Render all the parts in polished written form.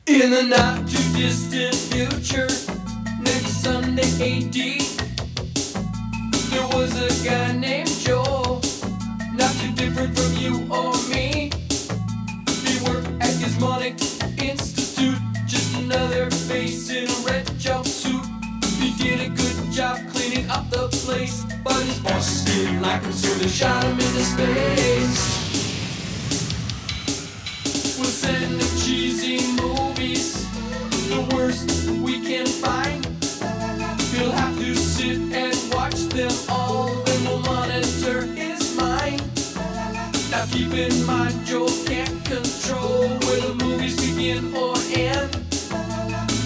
In the not too distant future, next Sunday AD, there was a guy named Joel, not too different from you or me. He worked at Gizmonic Institute, just another face in a red jumpsuit. He did a good job cleaning up the place, but his bosses didn't like him, so they shot him into space. We'll send him cheesy movies, the worst we can find. He'll have to sit and watch them all, then we'll monitor his mind. Now keep in mind, Joel can't control where the movies begin or end,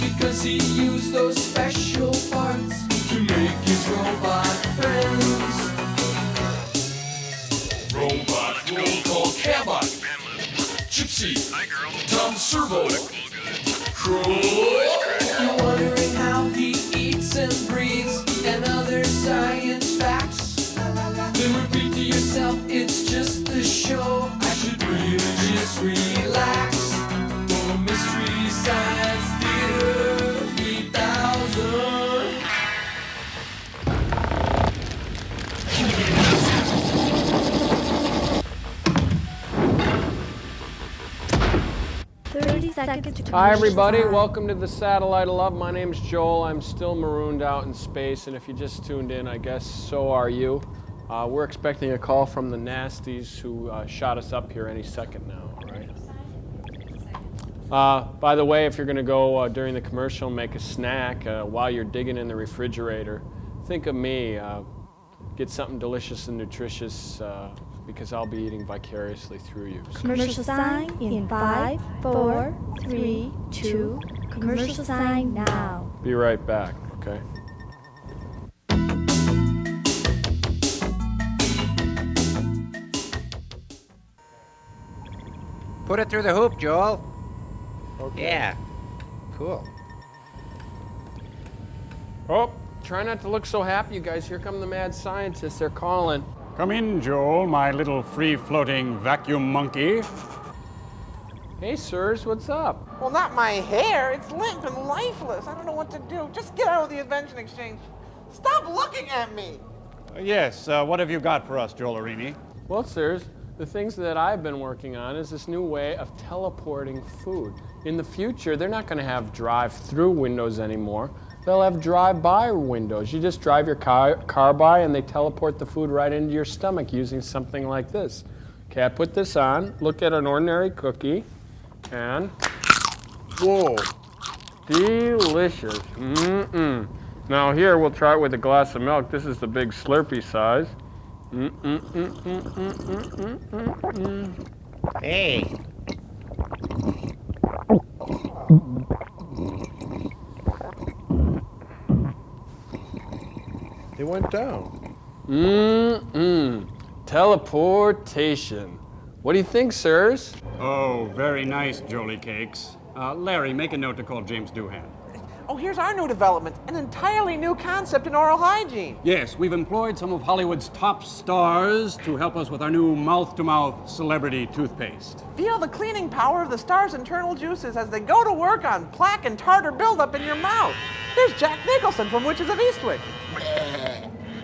because he used those special parts to make his robot friends. Robot roll call Cabot, Gypsy, Tom Servo, Crow. You're wondering how he eats and breathes and other science facts? Then repeat to yourself, it's just a show. I should really just relax. For Mystery Science Theater 3000. Hi everybody, welcome to the Satellite of Love. My name's Joel. I'm still marooned out in space, and if you just tuned in, I guess so are you. We're expecting a call from the Nasties who shot us up here any second now, right? By the way, if you're going to go during the commercial and make a snack while you're digging in the refrigerator, think of me. Get something delicious and nutritious because I'll be eating vicariously through you. So. Commercial sign in 5, 4, 3, 2. Commercial sign now. Be right back, okay? Put it through the hoop, Joel. Okay. Yeah. Cool. Oh, try not to look so happy, you guys. Here come the mad scientists. They're calling. Come in, Joel, my little free-floating vacuum monkey. Hey, sirs, what's up? Well, not my hair. It's limp and lifeless. I don't know what to do. Just get out of the invention exchange. Stop looking at me. Yes, what have you got for us, Joel Arini? Well, sirs, the things that I've been working on is this new way of teleporting food. In the future, they're not going to have drive-through windows anymore. They'll have drive-by windows. You just drive your car by and they teleport the food right into your stomach using something like this. Okay, I put this on, look at an ordinary cookie, and whoa, delicious. Mm-mm. Now here, we'll try it with a glass of milk. This is the big Slurpee size. Hey. It went down. Teleportation. What do you think, sirs? Oh, very nice, Jolie Cakes. Larry, make a note to call James Doohan. Oh, here's our new development. An entirely new concept in oral hygiene. Yes, we've employed some of Hollywood's top stars to help us with our new mouth-to-mouth celebrity toothpaste. Feel the cleaning power of the star's internal juices as they go to work on plaque and tartar buildup in your mouth. There's Jack Nicholson from Witches of Eastwick.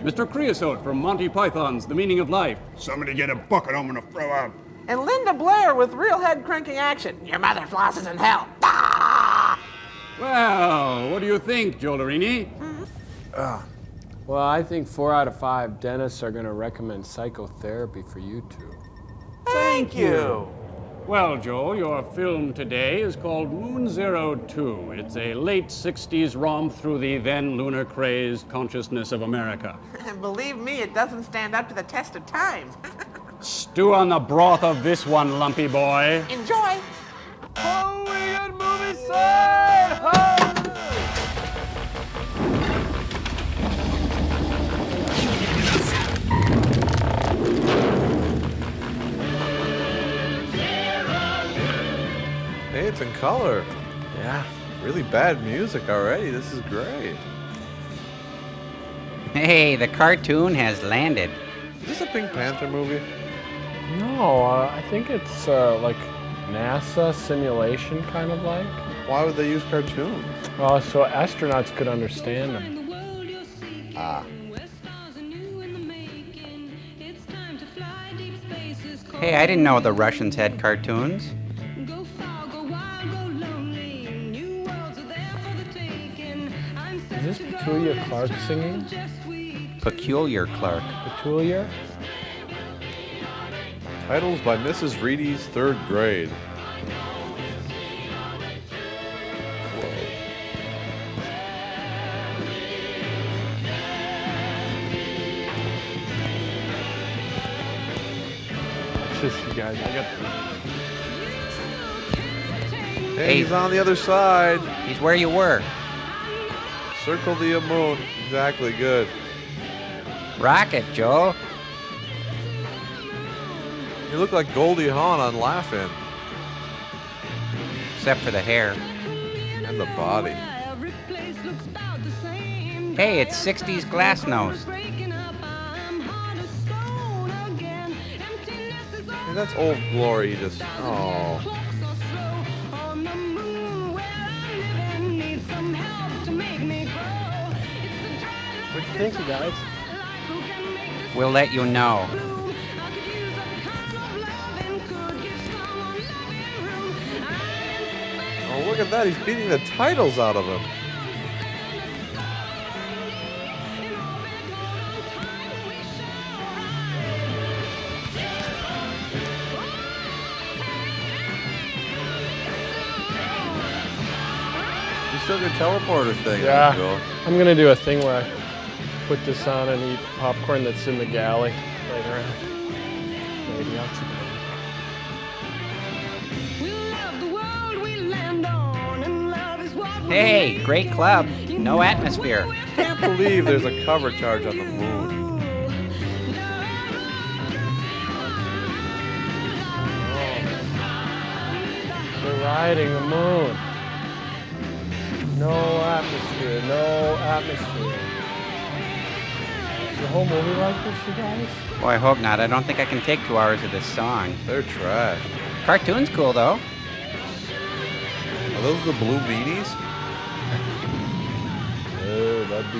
Mr. Creosote from Monty Python's The Meaning of Life. Somebody get a bucket, I'm gonna throw up. And Linda Blair with real head cranking action. Your mother flosses in hell. Ah! Well, what do you think, Joel Arini? Well, I think 4 out of 5 dentists are going to recommend psychotherapy for you two. Thank you. Well, Joel, your film today is called Moon 02. It's a late 60s romp through the then lunar-crazed consciousness of America. And believe me, it doesn't stand up to the test of time. Stew on the broth of this one, lumpy boy. Enjoy. Oh, we got movie side! Oh! Hey, it's in color. Yeah, really bad music already. This is great. Hey, the cartoon has landed. Is this a Pink Panther movie? No, I think it's like NASA simulation, kind of like. Why would they use cartoons? Oh, so astronauts could understand them. Hey, I didn't know the Russians had cartoons. Is this Petulia Clark singing? Peculiar Clark. Petulia? Titles by Mrs. Reedy's third grade. Just you guys, I got Hey, he's on the other side. He's where you were. Circle the moon. Exactly, good. Rocket, Joel. You look like Goldie Hawn on Laugh-In. Except for the hair. And the body. Hey, it's 60s Glassnose. Hey, that's Old Glory. Just, oh. What do you think, you guys? We'll let you know. Oh, look at that. He's beating the titles out of him. You still get teleporter thing, Yeah. Joel. I'm gonna do a thing where I put this on and eat popcorn that's in the galley later on. Maybe I'll check it out. Hey, great club. No atmosphere. Can't believe there's a cover charge on the moon. They're riding the moon. No atmosphere, no atmosphere. Is the whole movie like this, you guys? Boy, I hope not. I don't think I can take 2 hours of this song. They're trash. Cartoon's cool, though. Are those the blue meanies? Oh, that'd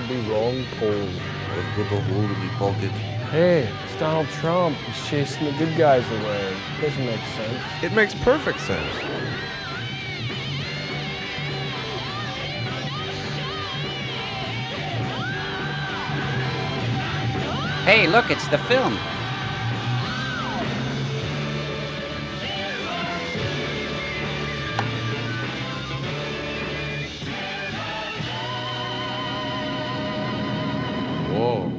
be wrong, Paul. Let's get the hole in the pocket. Hey, it's Donald Trump. He's chasing the good guys away. Doesn't make sense. It makes perfect sense. Hey, look, it's the film. Whoa.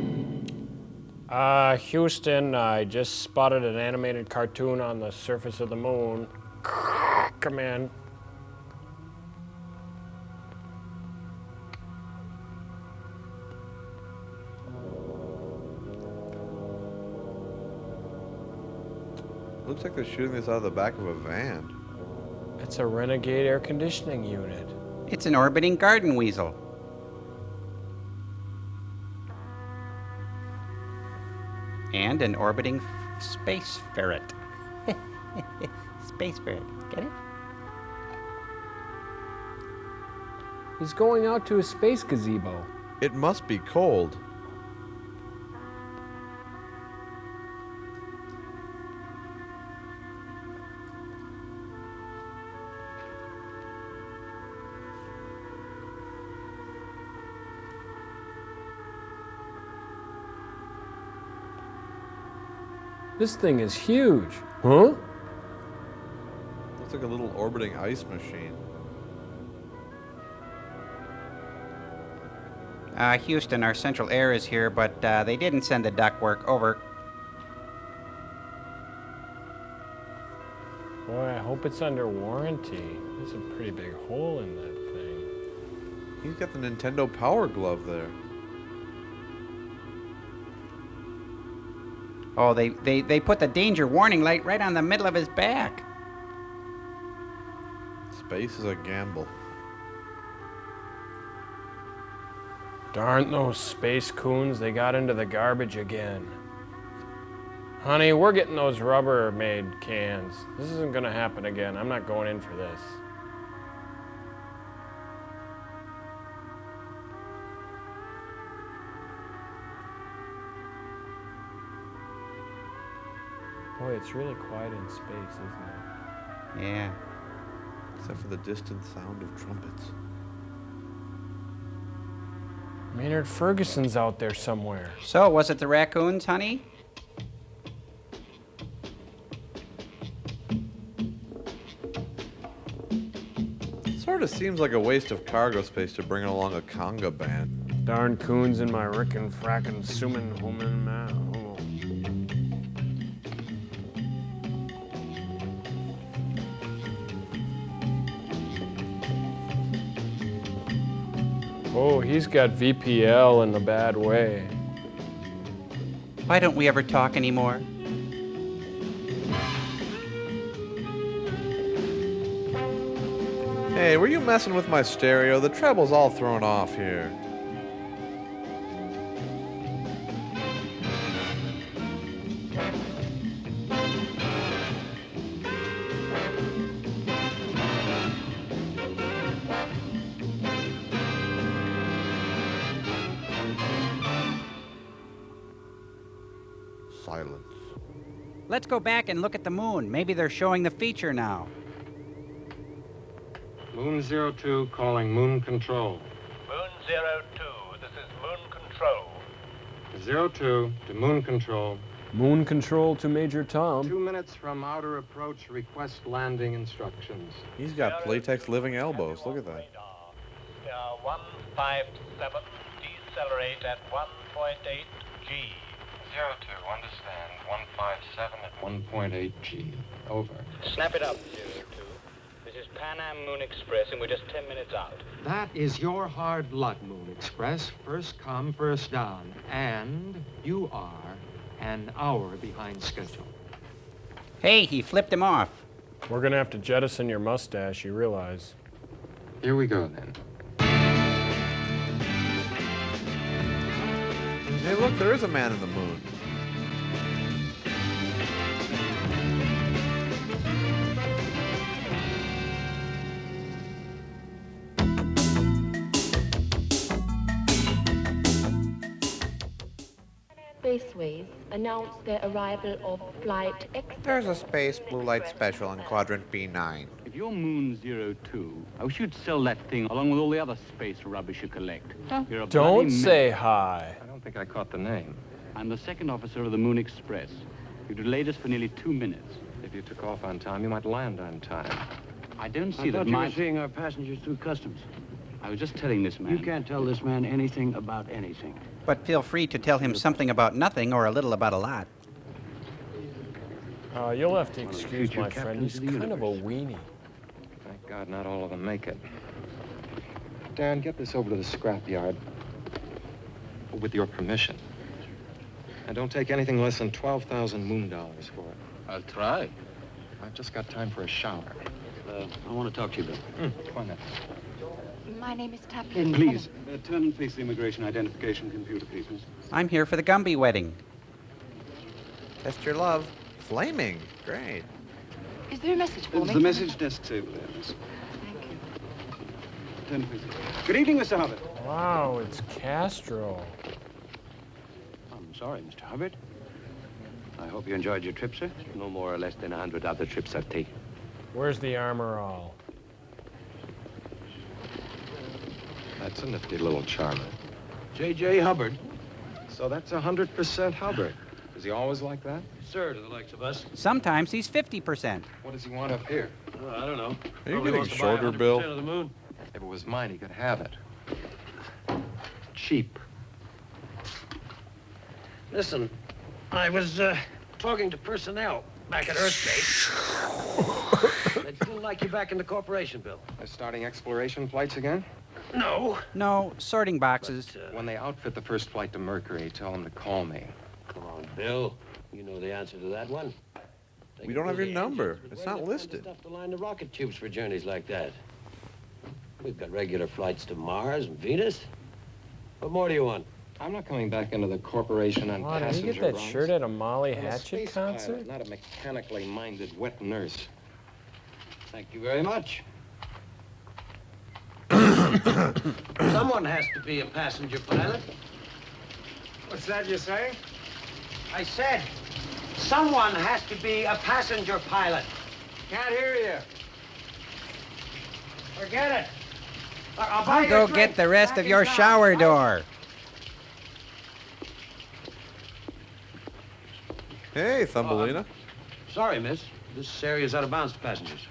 Houston, I just spotted an animated cartoon on the surface of the moon. Come in. Looks like they're shooting this out of the back of a van. It's a Renegade air conditioning unit. It's an orbiting garden weasel. And an orbiting space ferret. Space ferret, get it? He's going out to a space gazebo. It must be cold. This thing is huge. Huh? Looks like a little orbiting ice machine. Houston, our central air is here, but they didn't send the ductwork over. Boy, I hope it's under warranty. There's a pretty big hole in that thing. He's got the Nintendo Power Glove there. Oh, they put the danger warning light right on the middle of his back. Space is a gamble. Darn those space coons, they got into the garbage again. Honey, we're getting those Rubbermaid cans. This isn't gonna happen again. I'm not going in for this. Boy, it's really quiet in space, isn't it? Yeah. Except for the distant sound of trumpets. Maynard Ferguson's out there somewhere. So, was it the raccoons, honey? Sort of seems like a waste of cargo space to bring along a conga band. Darn coons in my rickin' frackin' sumin human man. Oh, he's got VPL in a bad way. Why don't we ever talk anymore? Hey, were you messing with my stereo? The treble's all thrown off here. Silence. Let's go back and look at the moon. Maybe they're showing the feature now. Moon 02 calling Moon Control. Moon 02, this is Moon Control. 02 to Moon Control. Moon control to Major Tom. 2 minutes from outer approach, request landing instructions. He's got Playtex living elbows. Look at that. 157, decelerate at 1.8 G. 02, understand. 157 at 1.8 G. Over. Snap it up, 02. This is Pan Am Moon Express, and we're just 10 minutes out. That is your hard luck, Moon Express. First come, first down. And you are an hour behind schedule. Hey, he flipped him off. We're gonna have to jettison your mustache, you realize. Here we go, then. Hey, look, there is a man in the moon. Spaceways announced their arrival of Flight X. There's a space blue light special in quadrant B9. If you're Moon 02, I wish you'd sell that thing along with all the other space rubbish you collect. You're a Don't bloody say hi. I don't think I caught the name. I'm the second officer of the Moon Express. You delayed us for nearly 2 minutes. If you took off on time, you might land on time. I don't see I that thought you my... were seeing our passengers through customs. I was just telling this man. You can't tell this man anything about anything. But feel free to tell him something about nothing or a little about a lot. You'll have to excuse future my friend. captains He's of the kind of a universe. weenie. Thank God not all of them make it. Dan, get this over to the scrapyard. With your permission. And don't take anything less than 12,000 moon dollars for it. I'll try. I've just got time for a shower. I want to talk to you, Bill. Come on then. My name is Taplin. Please, turn and face the immigration identification computer, please, miss. I'm here for the Gumby wedding. Test your love. Flaming. Great. Is there a message for It's me? the message desk table there, miss. Thank you. Turn and face it. Good evening, Mr. Hubbard. Wow, it's Castro. I'm sorry, Mr. Hubbard. I hope you enjoyed your trip, sir. No more or less than 100 other trips I've taken. Where's the armor all? That's a nifty little charmer. J.J. Hubbard. So that's 100% Hubbard. Is he always like that? Sir, to the likes of us. Sometimes he's 50%. What does he want up here? I don't know. Are you Probably getting wants to buy shorter, 100% Bill? of the moon. If it was mine, he could have it. Cheap. Listen, I was talking to personnel back at Earthgate. They'd still like you back in the corporation, Bill. They're starting exploration flights again? No. No, sorting boxes. When they outfit the first flight to Mercury, tell them to call me. Come on, Bill. You know the answer to that one. We don't have your number. It's not listed. Stuff to line the rocket tubes for journeys like that. We've got regular flights to Mars and Venus. What more do you want? I'm not coming back into the corporation on Wow, did passenger you get that runs. shirt at a Molly I'm a Hatchet space concert? pilot, not a mechanically minded wet nurse. Thank you very much. Someone has to be a passenger pilot. What's that you're saying? I said, someone has to be a passenger pilot. Can't hear you. Forget it. I'll buy you Go a drink get the rest back of in your town, shower right? door. Hey, Thumbelina. Sorry, miss. This area's out of bounds to passengers.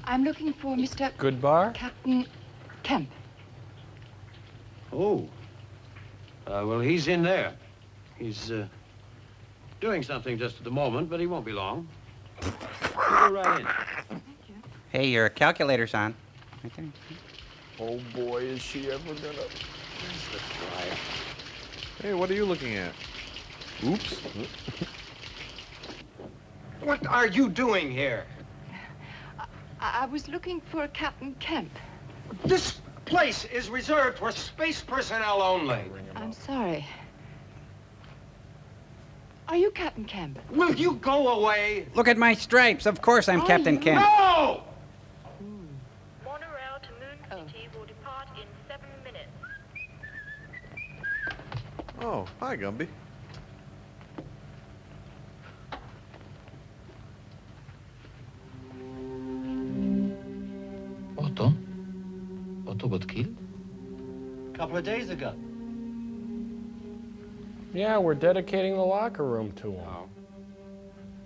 I'm looking for Mr. Good bar? Captain Kemp. Oh. Well, he's in there. He's doing something just at the moment, but he won't be long. You go right in. Hey, your calculator's on. Right there. Oh boy, is she ever gonna... Hey, what are you looking at? Oops. What are you doing here? I was looking for Captain Kemp. This place is reserved for space personnel only. I'm sorry. Are you Captain Kemp? Will you go away? Look at my stripes. Of course I'm Captain Kemp. No! Monorail to Moon City will depart in 7 minutes. Oh, hi, Gumby. Otto got killed? A couple of days ago. Yeah, we're dedicating the locker room to him.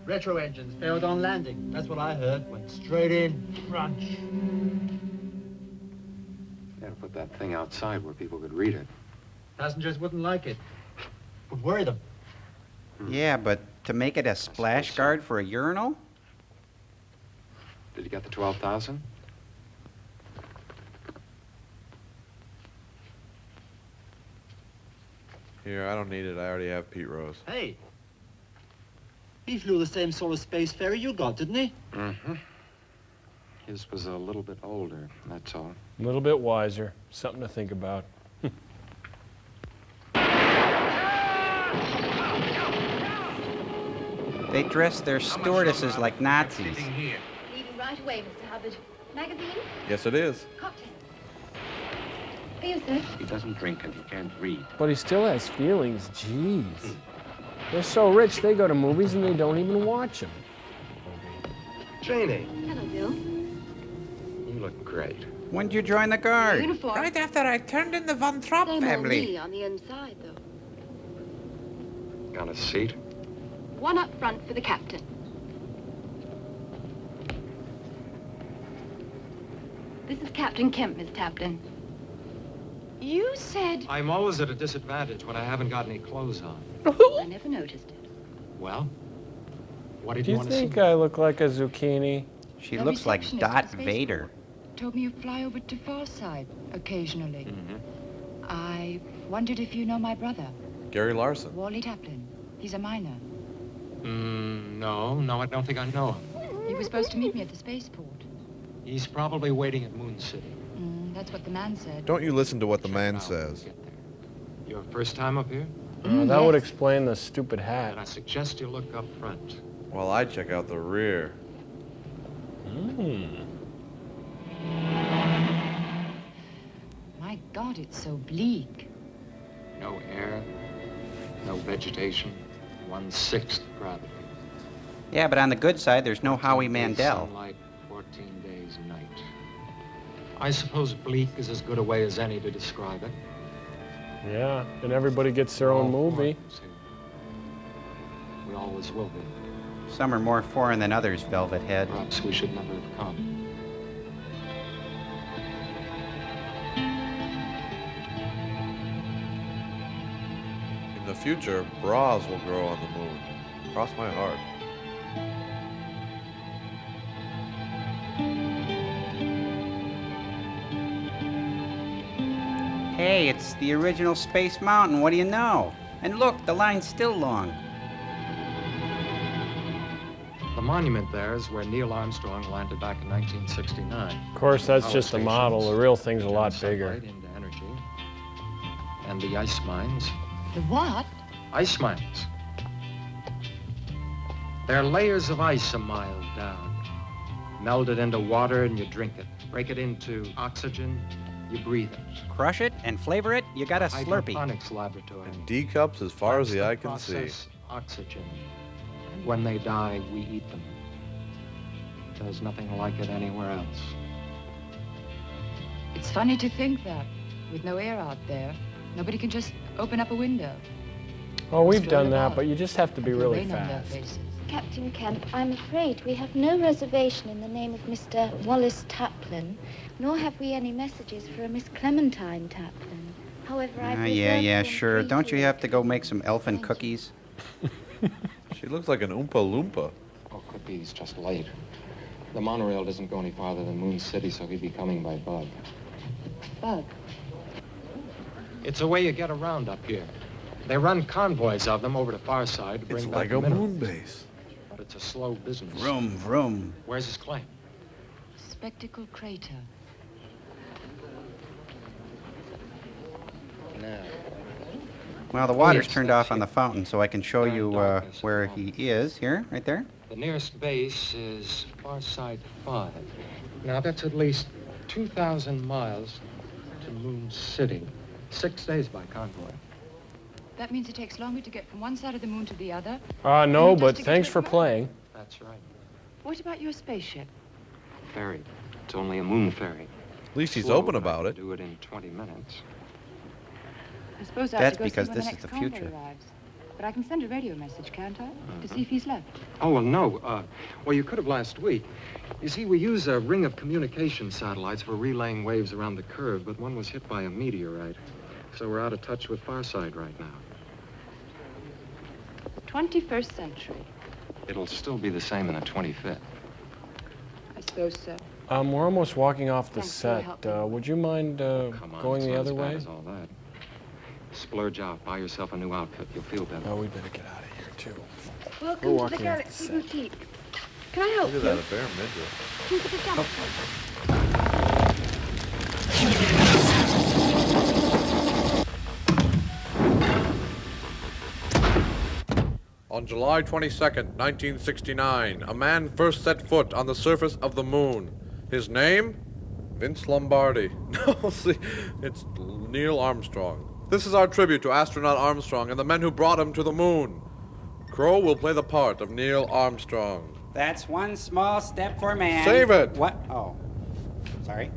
Retro engines failed on landing. That's what I heard. Went straight in. Crunch. Yeah, put that thing outside where people could read it. Passengers wouldn't like it. Would worry them. Yeah, but to make it a splash guard for a urinal? Did you get the 12,000? Here, I don't need it. I already have Pete Rose. Hey. He flew the same sort of space ferry you got, didn't he? Mm-hmm. His was a little bit older, that's all. A little bit wiser. Something to think about. They dress their stewardesses like Nazis. Leaving right away, Mr. Hubbard. Magazine? Yes, it is. Cocktail. For you, sir. He doesn't drink and he can't read. But he still has feelings. Jeez. They're so rich, they go to movies and they don't even watch them. Janie, Hello, Bill. you look great. When did you join the guard? Uniform. Right after I turned in the Von Trapp Same old family. me on the inside, though. Got a seat? One up front for the captain. This is Captain Kemp, Miss Tapton. You said... I'm always at a disadvantage when I haven't got any clothes on. I never noticed it. Well, what did Do you you want to see? think I look like a zucchini? She The looks like receptionist Dot at the Vader. spaceport told me you fly over to Farside occasionally. Mm-hmm. I wondered if you know my brother, Gary Larson. Wally Taplin. He's a miner. No, I don't think I know him. He was supposed to meet me at the spaceport. He's probably waiting at Moon City. That's what the man said. Don't you listen to what the man says. Your first time up here? That would explain the stupid hat. And I suggest you look up front. While I check out the rear. My God, it's so bleak. No air, no vegetation, 1/6 gravity. Yeah, but on the good side, there's no 14 Howie days Mandel. Sunlight, 14 days night. I suppose bleak is as good a way as any to describe it. Yeah, and everybody gets their own movie. We always will be. Some are more foreign than others, Velvet Head. Perhaps we should never have come. In the future, bras will grow on the moon. Cross my heart. Hey, it's the original Space Mountain. What do you know? And look, the line's still long. The monument there is where Neil Armstrong landed back in 1969. Of course, that's Power just a model. stations The real thing's a lot turn bigger. sunlight into energy. and the ice mines. The what? Ice mines. They're layers of ice a mile down. Melt it into water and you drink it. Break it into oxygen, you breathe it. Crush it and flavor it, you got a Slurpee. Hydroponics laboratory. And D cups as far as the Plants eye that can see. process oxygen. And when they die, we eat them. There's nothing like it anywhere else. It's funny to think that, with no air out there, nobody can just open up a window. Oh, we've done that, but you just have to be really Rain on their fast. faces. Captain Kemp, I'm afraid we have no reservation in the name of Mr. Wallace Taplin, nor have we any messages for a Miss Clementine Taplin. However, I Yeah, sure. Don't you have to go make some elfin cookies? She looks like an Oompa Loompa. Oh, could be he's just late. The monorail doesn't go any farther than Moon City, so he'd be coming by bug. Bug. It's a way you get around up here. They run convoys of them over to Farside to bring It's back like the a minerals. moon base. But it's a slow business. Vroom, vroom. Where's his claim? Spectacle crater. Now, Well, the water's turned off on the fountain, so I can show you where he is. Here, right there. The nearest base is Farside 5. Now, that's at least 2,000 miles to Moon City. 6 days by convoy. That means it takes longer to get from one side of the moon to the other. No, Just but to get thanks to for the moon. playing. That's right. What about your spaceship? ferry. It's only a moon ferry. At least he's Slow open enough about to it. do it in 20 minutes. I suppose I That's have to go because see when this the is next the convoy future. arrives. But I can send a radio message, can't I? To see if he's left. Oh, well, no. Well, you could have last week. You see, we use a ring of communication satellites for relaying waves around the curve, but one was hit by a meteorite. So we're out of touch with Farside right now. 21st century. It'll still be the same in the 25th. I suppose so. We're almost walking off the Thanks for your set. help. Would you mind Come on, going it's the not other as bad way? as all that. Splurge out, buy yourself a new outfit. You'll feel better. Oh, we better get out of here, too. Welcome to the walking off the Galaxy set. Boutique. Can I help Look you? at that, a bare midget. Can you put it down? On July 22nd, 1969, a man first set foot on the surface of the moon. His name? Vince Lombardi. No, see, it's Neil Armstrong. This is our tribute to astronaut Armstrong and the men who brought him to the moon. Crow will play the part of Neil Armstrong. That's one small step for man. Save it. What? Oh, sorry.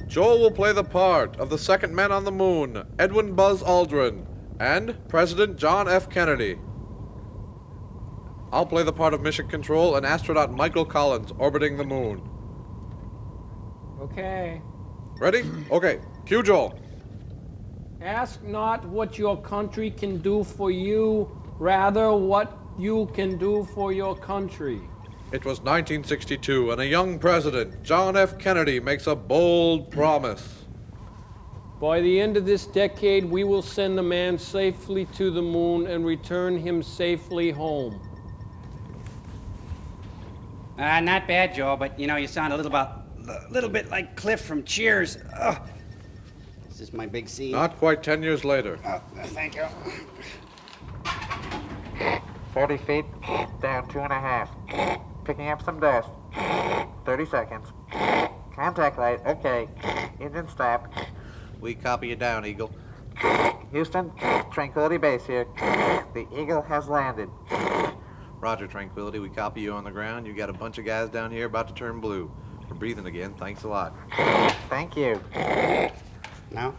Joel will play the part of the second man on the moon, Edwin Buzz Aldrin, and President John F. Kennedy. I'll play the part of Mission Control and astronaut Michael Collins orbiting the moon. Okay. Ready? Okay. Cue Joel. Ask not what your country can do for you, rather what you can do for your country. It was 1962, and a young president, John F. Kennedy, makes a bold promise. By the end of this decade, we will send the man safely to the moon and return him safely home. Not bad, Joel, but you know, you sound a little bit like Cliff from Cheers. Ugh. This is my big scene. Not quite 10 years later. Thank you. 40 feet, down 2.5. Picking up some dust. 30 seconds. Contact light, okay. Engine stop. We copy you down, Eagle. Houston, Tranquility Base here. The Eagle has landed. Roger, Tranquility. We copy you on the ground. You got a bunch of guys down here about to turn blue. We're breathing again. Thanks a lot. Thank you. No.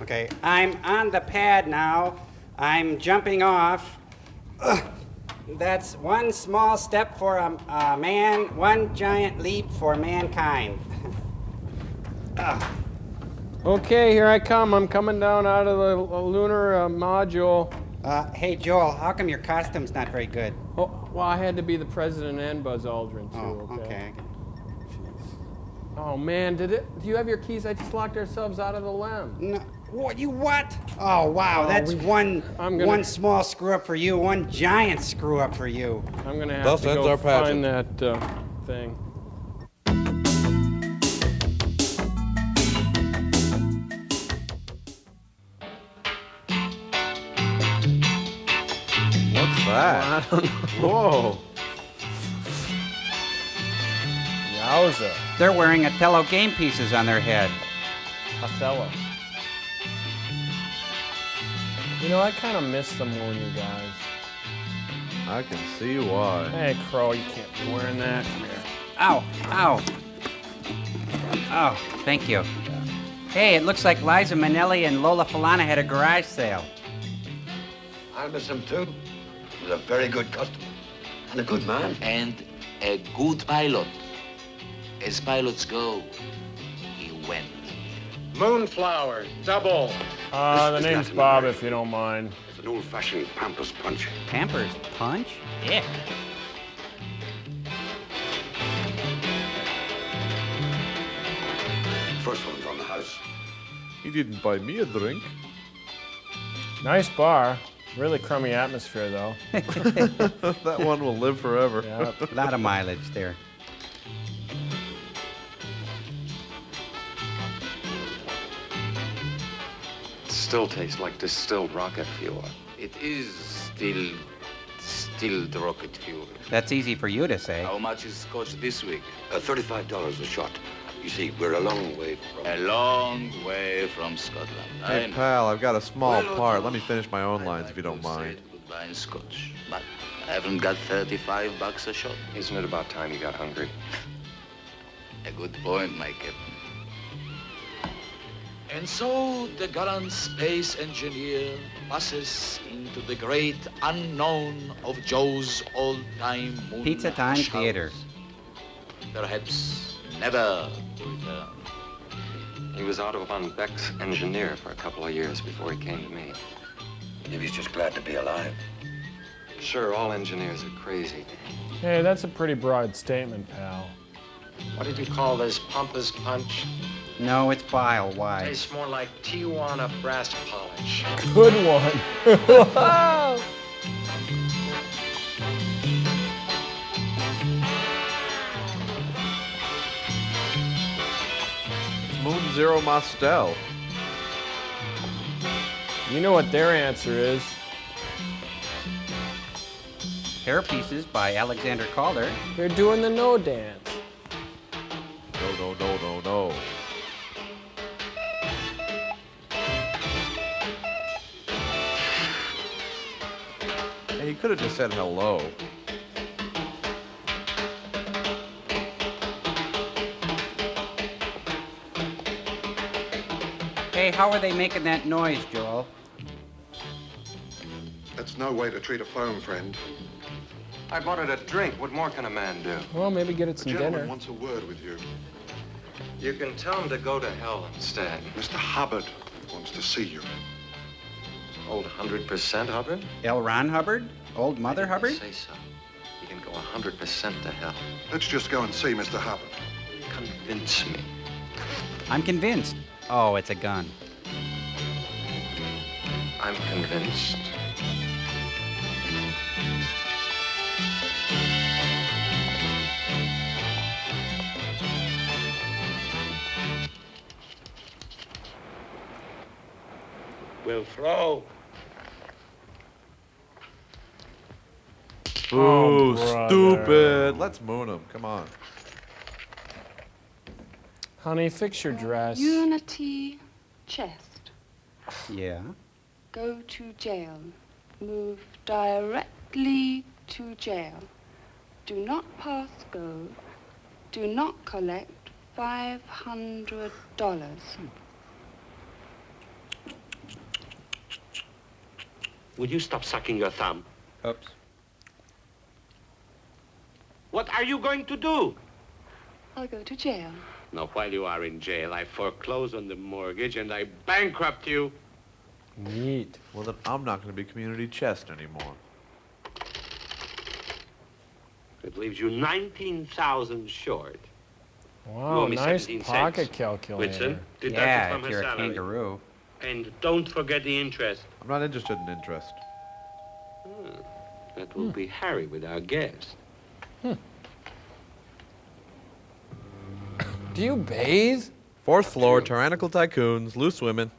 Okay, I'm on the pad now. I'm jumping off. Ugh. That's one small step for a man, one giant leap for mankind. Okay, here I come. I'm coming down out of the lunar module. Hey, Joel, how come your costume's not very good? Oh, well, I had to be the president and Buzz Aldrin, too, Oh, okay. Oh, man, do you have your keys? I just locked ourselves out of the LEM. No, what? Oh, wow, that's one small screw up for you, one giant screw up for you. I'm going to have Thus to ends go our pageant. find that thing. that? I don't know. Whoa. Yowza. They're wearing Othello game pieces on their head. Othello. You know, I kind of miss the moon, you guys. I can see why. Hey, Crow, you can't be wearing that. Come here. Ow, ow. Oh, thank you. Hey, it looks like Liza Minnelli and Lola Falana had a garage sale. I miss him too. He was a very good customer. And a good man. And a good pilot. As pilots go, he went. Moonflower, double. The name's Bob, if you don't mind. It's an old-fashioned Pampers Punch. Pampers Punch? Yeah. First one's on the house. He didn't buy me a drink. Nice bar. Really crummy atmosphere, though. That one will live forever. Yep. A lot of mileage there. It still tastes like distilled rocket fuel. It is still the rocket fuel. That's easy for you to say. How much is scotch this week? $35 a shot. You see, we're a long way from... A long way from Scotland. Hey, I know. pal, I've got a small part. Let me finish my own lines if you don't mind. Goodbye in scotch, but I haven't got $35 a shot. Isn't it about time you got hungry? A good point, my captain. And so the gallant space engineer passes into the great unknown of Joe's old-time moon Pizza Time house. Theater. Perhaps never to return. He was Otto von Beck's engineer for a couple of years before he came to me. Maybe he's just glad to be alive. Sure, all engineers are crazy. Hey, that's a pretty broad statement, pal. What did you call this, Pompous Punch? No, it's bile. Why? Tastes more like Tijuana brass polish. Good one. Moon Zero Mostel. You know what their answer is. Hair Pieces by Alexander Calder. They're doing the no dance. No. Hey, he could have just said hello. Hey, how are they making that noise, Joel? That's no way to treat a phone friend. I bought it a drink. What more can a man do? Well, maybe get it some dinner. Wants a word with you. You can tell him to go to hell instead. Mr. Hubbard wants to see you. Old 100% Hubbard? L. Ron Hubbard? Old Mother Hubbard? Say so. He can go 100% to hell. Let's just go and see Mr. Hubbard. Convince me. I'm convinced. Oh, it's a gun. I'm convinced. We'll throw. Ooh, brother. stupid. Let's moon him. Come on. Honey, fix your dress. Unity chest. Yeah. Go to jail. Move directly to jail. Do not pass go. Do not collect $500. Would you stop sucking your thumb? Oops. What are you going to do? I'll go to jail. Now, while you are in jail, I foreclose on the mortgage and I bankrupt you. Neat. Well, then I'm not going to be community chest anymore. It leaves you 19,000 short. You Wow, owe me nice 17 pocket cents. calculator. Whitson, deduct it Yeah, from if her you're a salary. kangaroo. And don't forget the interest. I'm not interested in interest. That will be Harry with our guest. Do you bathe? Fourth floor, tyrannical tycoons, loose women.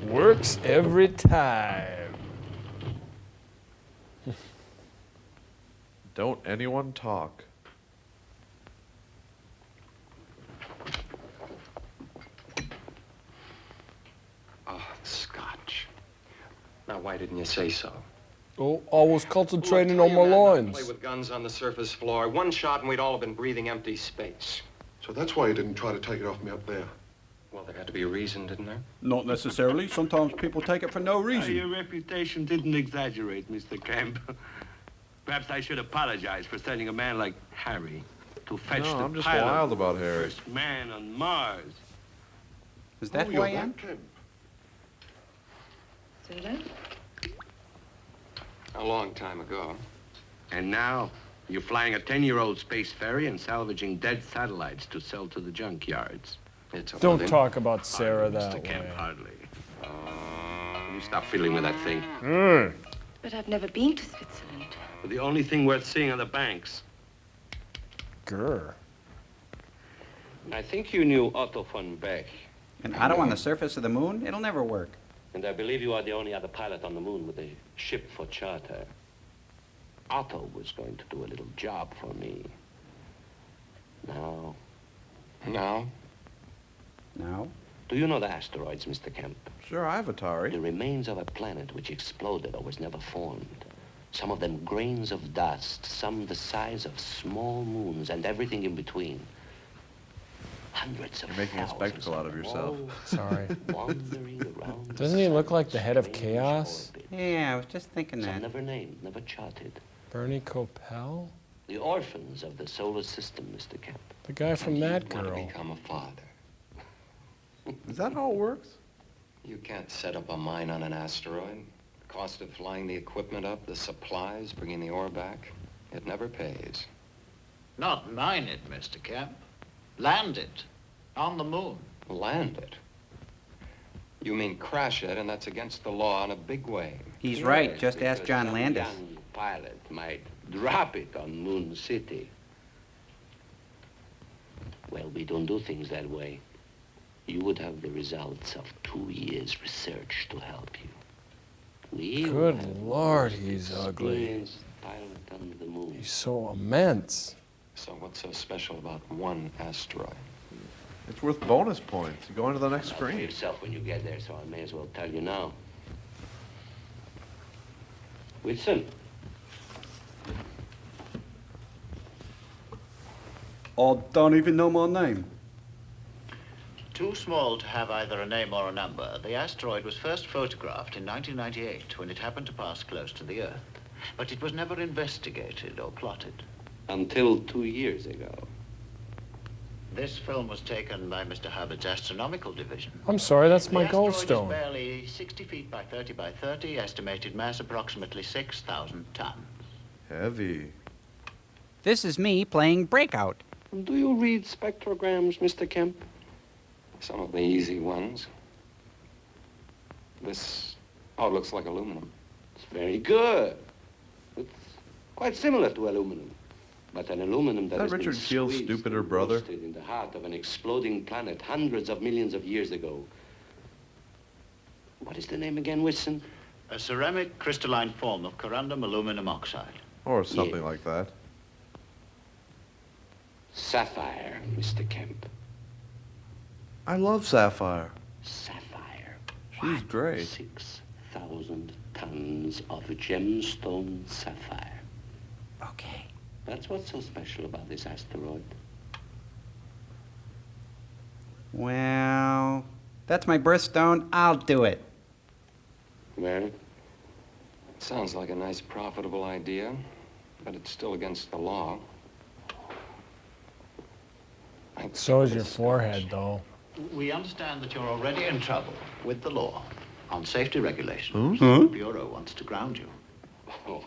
Works every time. Don't anyone talk. Oh, scotch. Now, why didn't you say so? Oh, I was concentrating Look, on tell my your man not to lines. Play with guns on the surface floor. One shot and we'd all have been breathing empty space. So that's why you didn't try to take it off me up there. Well, there had to be a reason, didn't there? Not necessarily. Sometimes people take it for no reason. Your reputation didn't exaggerate, Mr. Kemp. Perhaps I should apologize for sending a man like Harry to fetch No, the I'm just pilot, wild about Harry. first man on Mars. Is that Oh, who you're I am? that Kemp. A long time ago. And now, you're flying a 10-year-old space ferry and salvaging dead satellites to sell to the junkyards. It's a Don't living. talk about Sarah Mr. that Kemp, way. hardly. You stop fiddling with that thing. But I've never been to Switzerland. The only thing worth seeing are the banks. Grr. I think you knew Otto von Beck. An auto on the surface of the moon? It'll never work. And I believe you are the only other pilot on the moon with a ship for charter. Otto was going to do a little job for me. Now? Now? Now? Do you know the asteroids, Mr. Kemp? Sure, I have Atari. The remains of a planet which exploded or was never formed. Some of them grains of dust, some the size of small moons, and everything in between. Hundreds of You're making a spectacle out of yourself. Sorry. Wandering around. Doesn't he look like the head of Chaos? Yeah, I was just thinking Some that. never named, never charted. Bernie Coppell? The orphans of the solar system, Mr. Kemp. The guy from Mad Want to Girl. become a father. Is that how it works? You can't set up a mine on an asteroid. The cost of flying the equipment up, the supplies, bringing the ore back, it never pays. Not mine it, Mr. Kemp. Land it. On the moon. Land it. You mean crash it, and that's against the law on a big wave. He's right. Yes, Just ask because John some Landis. young pilot might drop it on Moon City. Well, we don't do things that way. You would have the results of 2 years' research to help you. We will have Good the Lord, most he's ugly. experienced pilot on the moon. He's so immense. So what's so special about one asteroid? It's worth bonus points. You go into the next For screen. yourself when you get there, so I may as well tell you now. Wilson, I don't even know my name. Too small to have either a name or a number, the asteroid was first photographed in 1998 when it happened to pass close to the Earth. But it was never investigated or plotted. until 2 years ago. This film was taken by Mr. Hubbard's astronomical division. I'm sorry, that's my The asteroid Goldstone. is barely 60 feet by 30 by 30, estimated mass approximately 6,000 tons. Heavy. This is me playing Breakout. Do you read spectrograms, Mr. Kemp? Some of the easy ones. This, oh, it looks like aluminum. It's very good. It's quite similar to aluminum. But an aluminum that Is has that been Richard Keel's squeezed stupider and brother? roasted in the heart of an exploding planet hundreds of millions of years ago. What is the name again, Wilson? A ceramic crystalline form of corundum aluminum oxide. Or something like that. Sapphire, Mr. Kemp. I love Sapphire. Sapphire. She's great. 6,000 tons of gemstone sapphire. Okay. That's what's so special about this asteroid. Well, that's my birthstone. I'll do it. Well? Sounds like a nice, profitable idea, but it's still against the law. So is your forehead, though. We understand that you're already in trouble with the law on safety regulations. Hmm? The Bureau wants to ground you. Oh,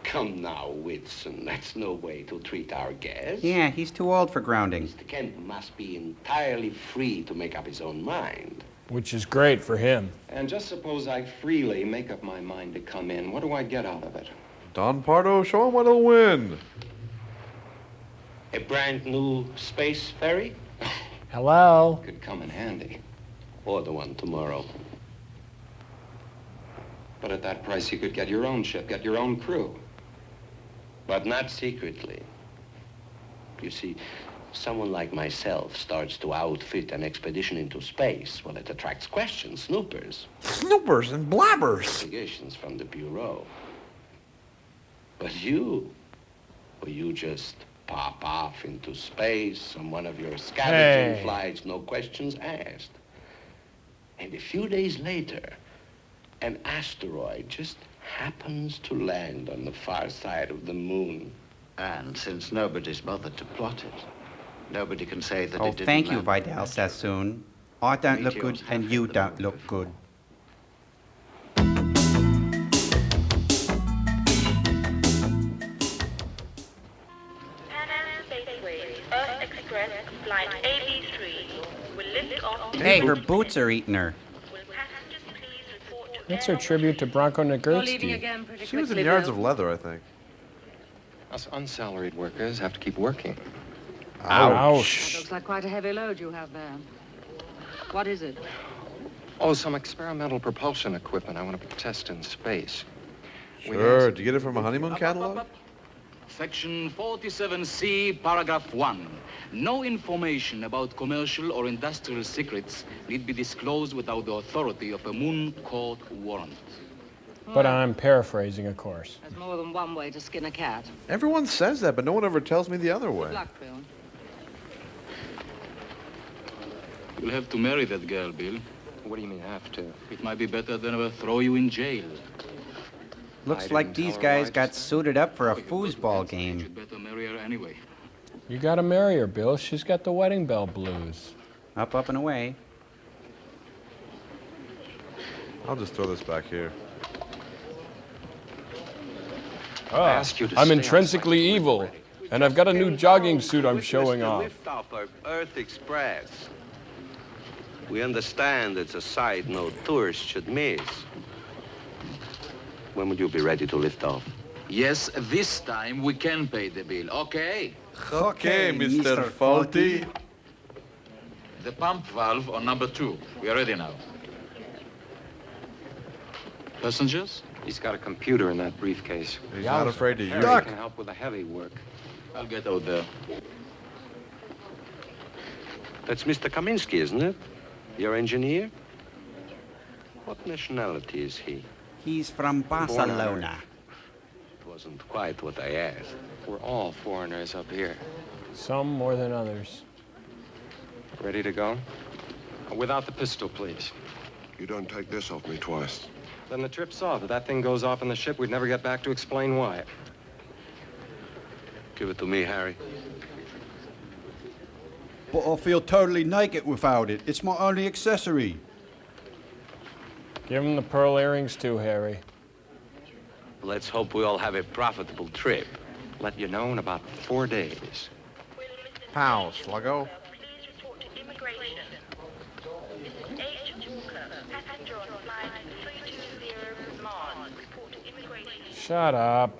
come now, Wilson. That's no way to treat our guest. Yeah, he's too old for grounding. Mr. Kemp must be entirely free to make up his own mind. Which is great for him. And just suppose I freely make up my mind to come in. What do I get out of it? Don Pardo, show him what he'll win. A brand new space ferry? Hello? Could come in handy. Order one tomorrow. But at that price, you could get your own ship, get your own crew. But not secretly. You see, someone like myself starts to outfit an expedition into space. Well, it attracts questions, snoopers. Snoopers and blabbers. Investigations from the Bureau. But you, well, you just pop off into space on one of your scavenging flights, no questions asked. And a few days later, an asteroid just happens to land on the far side of the moon. And since nobody's bothered to plot it, nobody can say that Oh, it didn't thank you, land. Vidal Sassoon. I don't look good, and you don't look good. Earth Express flight AB3 will lift off. Hey, her boots are eating her. That's her tribute to Bronco Nagurski. She was in Yards of Leather, I think. Us unsalaried workers have to keep working. Ouch. That looks like quite a heavy load you have there. What is it? Oh, some experimental propulsion equipment I want to test in space. Sure. Did you get it from a honeymoon catalog? Section 47C, paragraph 1. No information about commercial or industrial secrets need be disclosed without the authority of a Moon Court warrant. But I'm paraphrasing, of course. There's more than one way to skin a cat. Everyone says that, but no one ever tells me the other way. Good luck, Bill. You'll have to marry that girl, Bill. What do you mean, have to? It might be better than ever throw you in jail. Looks like these guys got suited up for a foosball game. You'd better marry her anyway. You gotta marry her, Bill. She's got the wedding bell blues. Up, up, and away. I'll just throw this back here. I'm intrinsically evil, and I've got a new jogging suit I'm showing off. Lift-off of Earth Express. We understand it's a sight no tourist should miss. When would you be ready to lift off? Yes, this time we can pay the bill, okay? Okay, Mr. Faulty. The pump valve on number 2. We are ready now. Passengers? He's got a computer in that briefcase. He's not afraid to use Harry it. can help with the heavy work. I'll get out there. That's Mr. Kaminsky, isn't it? Your engineer? What nationality is he? He's from Barcelona. It wasn't quite what I asked. We're all foreigners up here. Some more than others. Ready to go? Without the pistol, please. You don't take this off me twice. Then the trip's off. If that thing goes off in the ship, we'd never get back to explain why. Give it to me, Harry. But I feel totally naked without it. It's my only accessory. Give him the pearl earrings too, Harry. Let's hope we all have a profitable trip. Let you know in about 4 days. Pow, Sluggo. Shut up.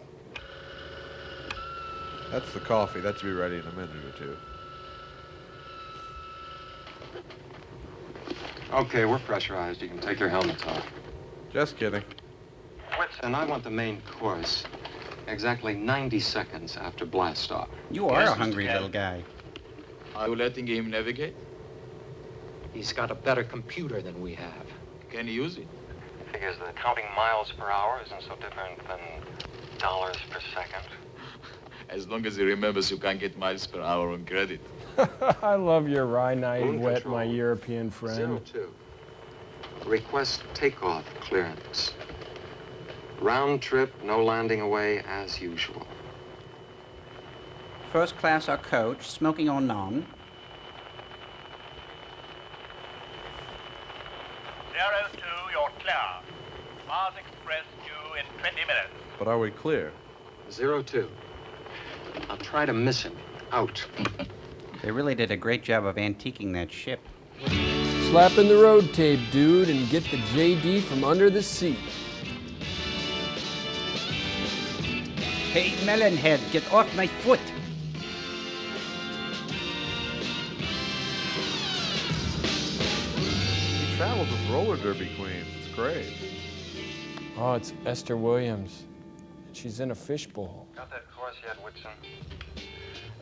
That's the coffee. That should be ready in a minute or two. Okay, we're pressurized. You can take your helmets off. Just kidding. And I want the main course exactly 90 seconds after blast off. You are a hungry little guy. Are you letting him navigate? He's got a better computer than we have. Can he use it? Figures that counting miles per hour isn't so different than dollars per second. As long as he remembers you can't get miles per hour on credit. I love your wry, naive wit, my European friend. 02. Request takeoff clearance. Round trip, no landing away as usual. First class or coach, smoking or none. 02, you're clear. Mars Express due in 20 minutes. But are we clear? 02. I'll try to miss him. Out. They really did a great job of antiquing that ship. Slap in the road tape, dude, and get the JD from under the seat. Hey, Melonhead, get off my foot! He travels with roller derby queens. It's great. Oh, it's Esther Williams. She's in a fishbowl. Got that course yet, Whitson?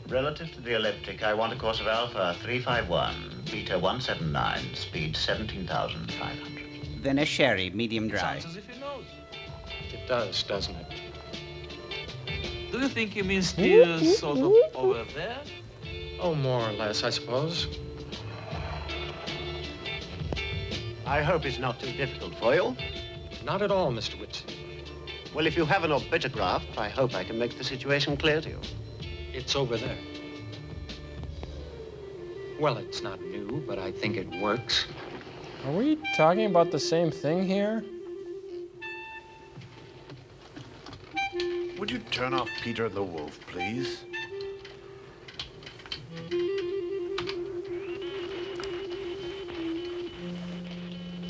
Relative to the elliptic, I want a course of Alpha 351, Beta 179, speed 17,500. Then a sherry, medium dry. Sounds as if he knows. It does, doesn't it? Do you think he means still sort of over there? Oh, more or less, I suppose. I hope it's not too difficult for you. Not at all, Mr. Whitson. Well, if you have an orbitograph, I hope I can make the situation clear to you. It's over there. Well, it's not new, but I think it works. Are we talking about the same thing here? Would you turn off Peter and the Wolf, please?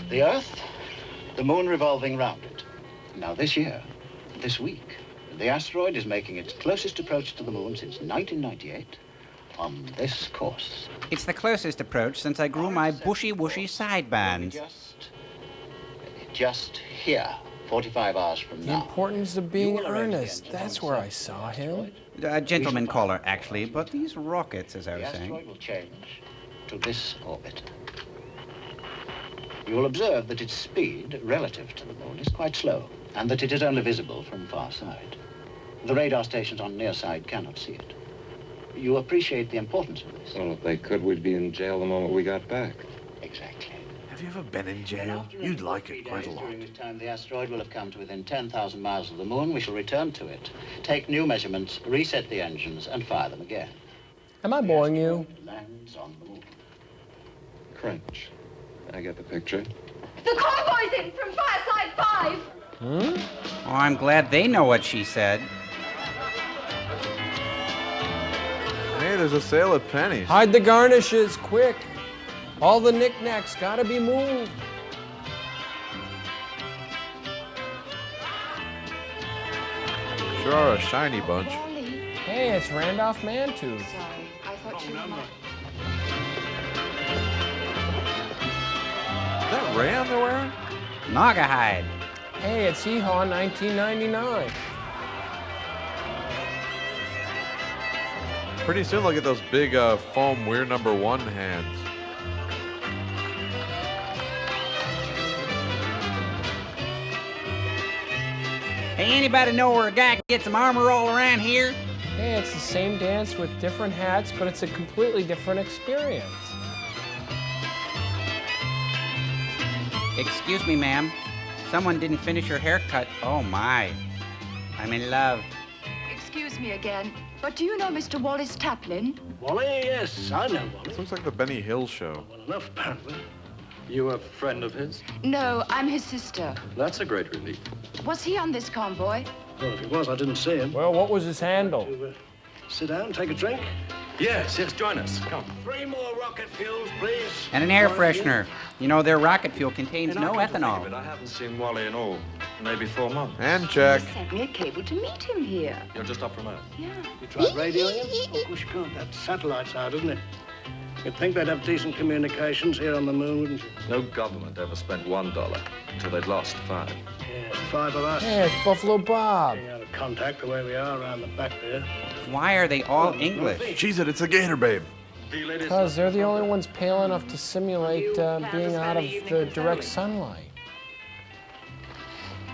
The Earth, the moon revolving round it. Now this year, this week, the asteroid is making its closest approach to the moon since 1998 on this course. It's the closest approach since I grew my bushy-wushy sidebands. Just here, 45 hours from The now. importance of being earnest. That's where I saw him. A gentleman caller, actually, but these rockets, as I The was saying. asteroid will change to this orbit. You will observe that its speed, relative to the moon, is quite slow, and that it is only visible from far side. The radar stations on near side cannot see it. You appreciate the importance of this? Well, if they could, we'd be in jail the moment we got back. Exactly. Have you ever been in jail? You'd like it quite a lot. During this time, the asteroid will have come to within 10,000 miles of the moon. We shall return to it, take new measurements, reset the engines, and fire them again. Am I boring you? Lands on the moon. Crunch. I get the picture. The convoy's in from Fireside 5! Oh, I'm glad they know what she said. Hey, there's a sale at Penny's. Hide the garnishes, quick. All the knickknacks gotta be moved. Sure are a shiny bunch. Hey, it's Randolph Mantooth. Sorry, I thought you were... Is that Ram they're wearing? Naugahyde. Hey, it's Hee-Haw 1999. Pretty soon they'll get those big foam We're Number One hands. Hey, anybody know where a guy can get some armor all around here? Hey, it's the same dance with different hats, but it's a completely different experience. Excuse me, ma'am. Someone didn't finish your haircut. Oh, my. I'm in love. Excuse me again, but do you know Mr. Wallace Taplin? Wally, yes, I know Wally. This looks like the Benny Hill show. Well enough, apparently. You a friend of his? No, I'm his sister. That's a great relief. Was he on this convoy? Well, if he was, I didn't see him. Well, what was his handle? Sit down, take a drink. Yes, join us. Come. 3 more rocket fuels, please. And an air freshener. You know, their rocket fuel contains no ethanol. But I haven't seen Wally in maybe 4 months. And check. He sent me a cable to meet him here. You're just up from Earth. Yeah. You tried radioing him? Oh, of course you can't. That satellite's out, isn't it? You'd think they'd have decent communications here on the moon, wouldn't you? No government ever spent $1 until they'd lost 5. Yeah, 5 of us. Hey, it's Buffalo Bob. Being out of contact the way we are around the back there. Why are they all English? Cheese it, it's a gator, babe. Because they're the only ones pale enough to simulate being out of the direct sunlight.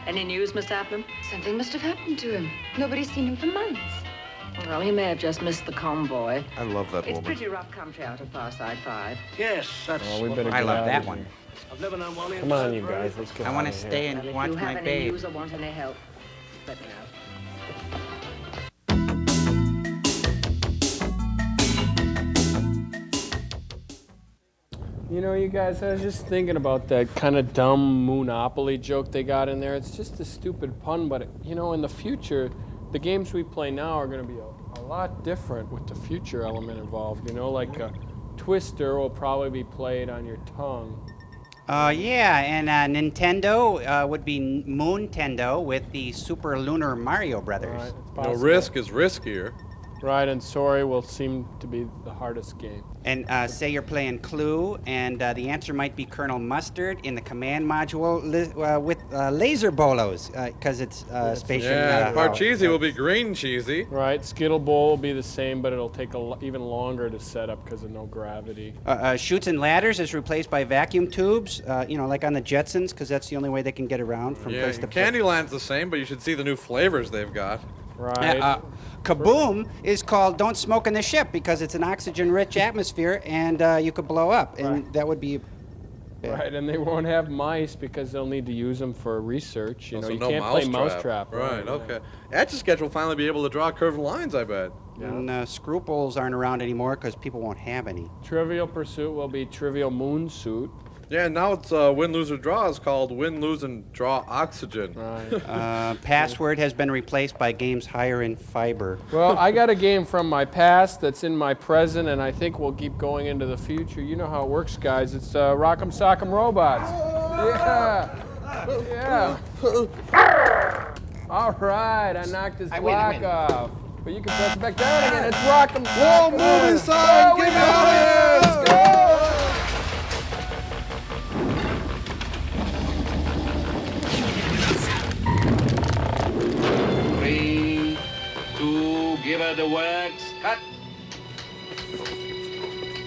Any news, Miss Taplin? Something must have happened to him. Nobody's seen him for months. Well, he may have just missed the convoy. I love that It's woman. pretty rough country out of Farside 5. Yes, that's Oh, we better I get love out that of one. here. I've never known Wally. Come on, you guys. Let's get I out want to of here. stay Well, and if watch you my have any babe. news or want any help, let me know. You know, you guys, I was just thinking about that kind of dumb Moonopoly joke they got in there. It's just a stupid pun, but, you know, in the future, the games we play now are going to be a lot different with the future element involved. You know, like Twister will probably be played on your tongue. Yeah, and Nintendo would be Moontendo with the Super Lunar Mario Brothers. You know, Risk is riskier. Right, and sorry will seem to be the hardest game. And say you're playing Clue, and the answer might be Colonel Mustard in the command module with laser bolos, because it's spatial. Yeah, Parcheesi will be green cheesy. Right, Skittle Bowl will be the same, but it'll take even longer to set up because of no gravity. Chutes and ladders is replaced by vacuum tubes, like on the Jetsons, because that's the only way they can get around from place to place. Candyland's the same, but you should see the new flavors they've got. Right. Kaboom is called Don't Smoke in the Ship because it's an oxygen-rich atmosphere and you could blow up, and that would be bad. Right, and they won't have mice because they'll need to use them for research. You Also, you no can't play Mousetrap. Right, okay. Etch-a-Sketch will finally be able to draw curved lines, I bet. Yeah. And scruples aren't around anymore because people won't have any. Trivial Pursuit will be Trivial Moon Suit. Yeah, now it's Win, Lose, or Draw is called Win, Lose, and Draw Oxygen. Right. Password has been replaced by games higher in fiber. Well, I got a game from my past that's in my present, and I think we'll keep going into the future. You know how it works, guys. It's Rock'em Sock'em Robots. Yeah. All right, I knocked his block off. But you can press it back down again. It's Rock'em Whoa, movie sign! Get out of here! Let's go! 3, 2, give her the works. Cut.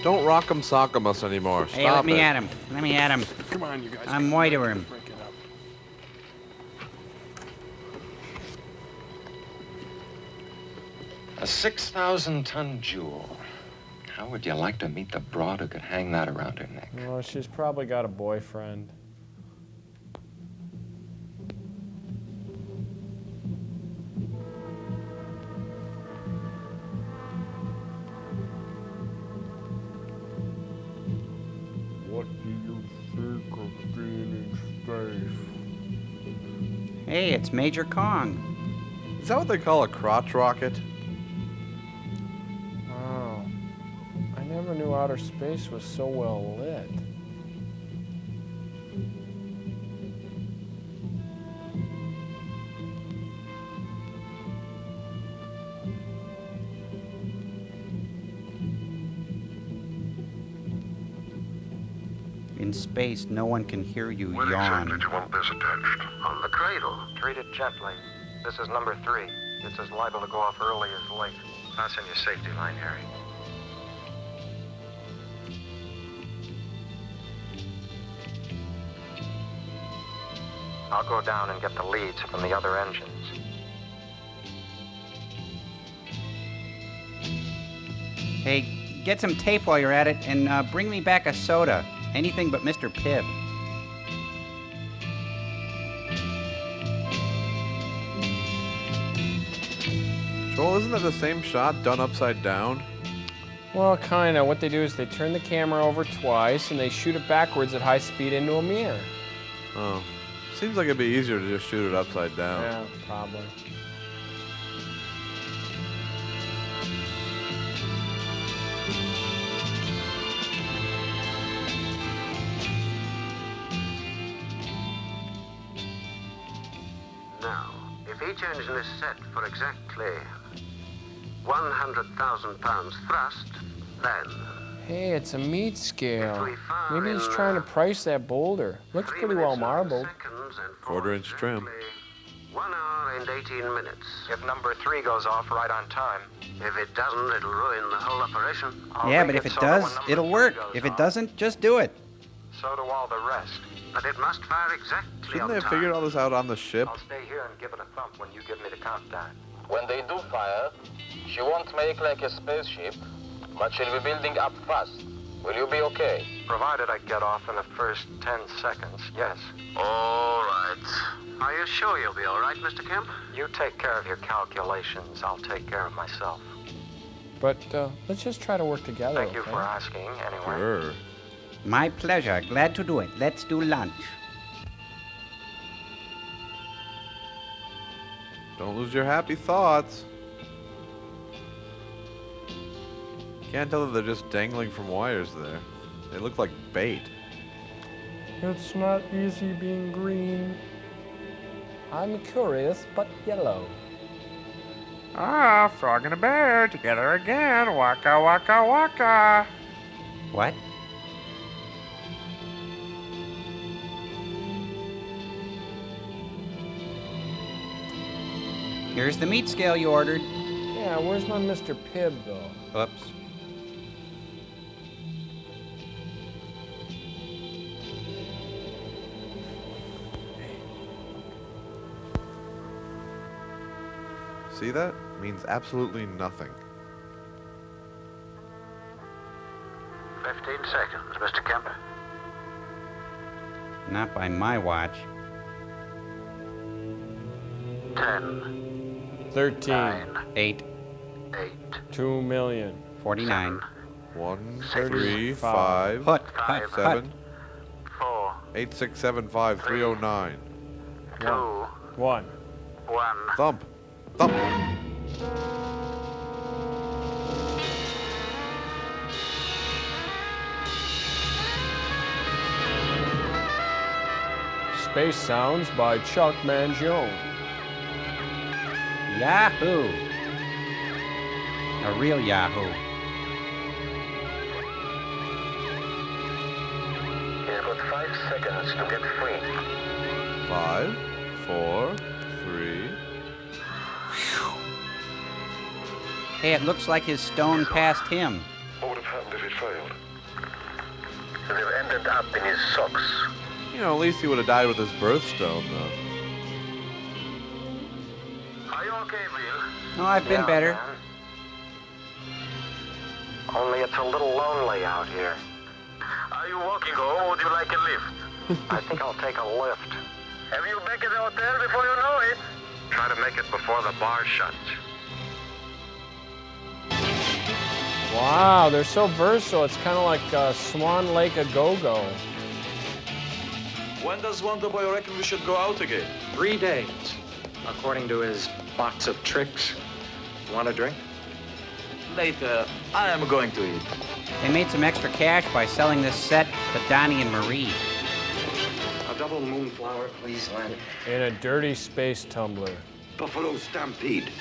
Don't Rock'em Sock'em us anymore. Stop Hey, let me it. at him. Let me at him. Come on, you guys. I'm moiter him. A 6,000-ton jewel. How would you like to meet the broad who could hang that around her neck? Well, she's probably got a boyfriend. What do you think of being in space? Hey, it's Major Kong. Is that what they call a crotch rocket? Wow. I never knew outer space was so well lit. In space, no one can hear you Where yawn. exactly do you want this attached? On the cradle. Treat it gently. This is number 3. It's as liable to go off early as late. Fasten your safety line, Harry. I'll go down and get the leads from the other engines. Hey, get some tape while you're at it, and bring me back a soda. Anything but Mr. Pibb. Joel, isn't that the same shot done upside down? Well, kind of. What they do is they turn the camera over twice, and they shoot it backwards at high speed into a mirror. Oh. Seems like it'd be easier to just shoot it upside down. Yeah, probably. Now, if each engine is set for exactly 100,000 pounds thrust, then Hey, it's a meat scale. Maybe he's trying to price that boulder. Looks pretty well marbled. Quarter-inch trim. 1 hour and 18 minutes. If number 3 goes off right on time. If it doesn't, it'll ruin the whole operation. Yeah, but if it does, it'll work. If it doesn't, just do it. So do all the rest. But it must fire exactly Shouldn't on they have time. figured all this out on the ship? I'll stay here and give it a thump when you give me the countdown. When they do fire, she won't make like a spaceship, but she'll be building up fast. Will you be okay? Provided I get off in the first 10 seconds, yes. All right. Are you sure you'll be all right, Mr. Kemp? You take care of your calculations. I'll take care of myself. But let's just try to work together. Thank you for asking, anyway. Sure. My pleasure. Glad to do it. Let's do lunch. Don't lose your happy thoughts. Can't tell that they're just dangling from wires there. They look like bait. It's not easy being green. I'm curious, but yellow. Ah, frog and a bear together again. Waka, waka, waka. What? Here's the meat scale you ordered. Yeah, where's my Mr. Pibb, though? Oops. See that? Means absolutely nothing. 15 seconds, Mr. Kemp. Not by my watch. 10, 13. 8. 8, 2 million. 49. 1, 3, 3, 5, 5, Hut. 7, 4, 8, 6, 7, 5, 309. 2, 1. 1. Thump. Thump. Space Sounds by Chuck Mangione. Yahoo! A real Yahoo. You've got 5 seconds to get free. 5, 4, 3. Hey, it looks like his stone passed him. What would have happened if it failed? They've ended up in his socks. You know, at least he would have died with his birthstone, though. Are you okay, Bill? Oh, I've been better. Man. Only it's a little lonely out here. Are you walking home or would you like a lift? I think I'll take a lift. Have you back at the hotel before you know it? Try to make it before the bar shuts. Wow, they're so versatile. It's kind of like Swan Lake A-Go-Go. When does Wonder Boy reckon we should go out again? 3 days, according to his box of tricks. Want a drink? Later, I am going to eat. They made some extra cash by selling this set to Donnie and Marie. A double moonflower, please, Len. In a dirty space tumbler. Buffalo Stampede.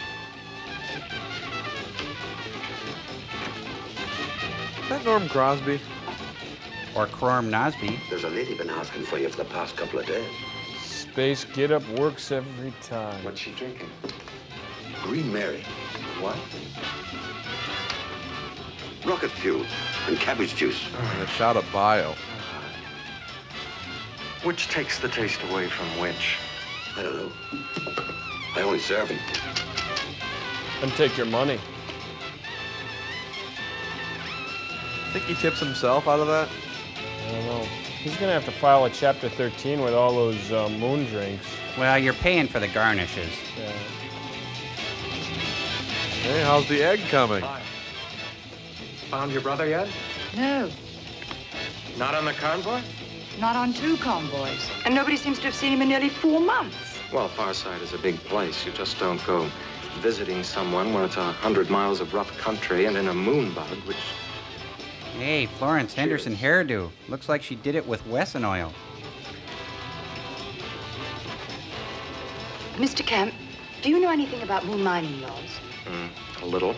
Is that Norm Crosby? Or Crom Nosby. There's a lady been asking for you for the past couple of days. Space get-up works every time. What's she drinking? Green Mary. What? Rocket fuel and cabbage juice. And a shot of bio. Which takes the taste away from which? I don't know. I only serve him. And take your money. Think he tips himself out of that? I don't know. He's gonna have to file a Chapter 13 with all those moon drinks. Well, you're paying for the garnishes. Yeah. Hey, how's the egg coming? Hi. Found your brother yet? No, Not on the convoy? not on 2 convoys. And nobody seems to have seen him in nearly 4 months. Well, Farside is a big place. You just don't go visiting someone when it's 100 miles of rough country and in a moon bug, which... Hey, Florence Henderson hairdo. Looks like she did it with Wesson oil. Mr. Kemp, do you know anything about moon mining laws? A little.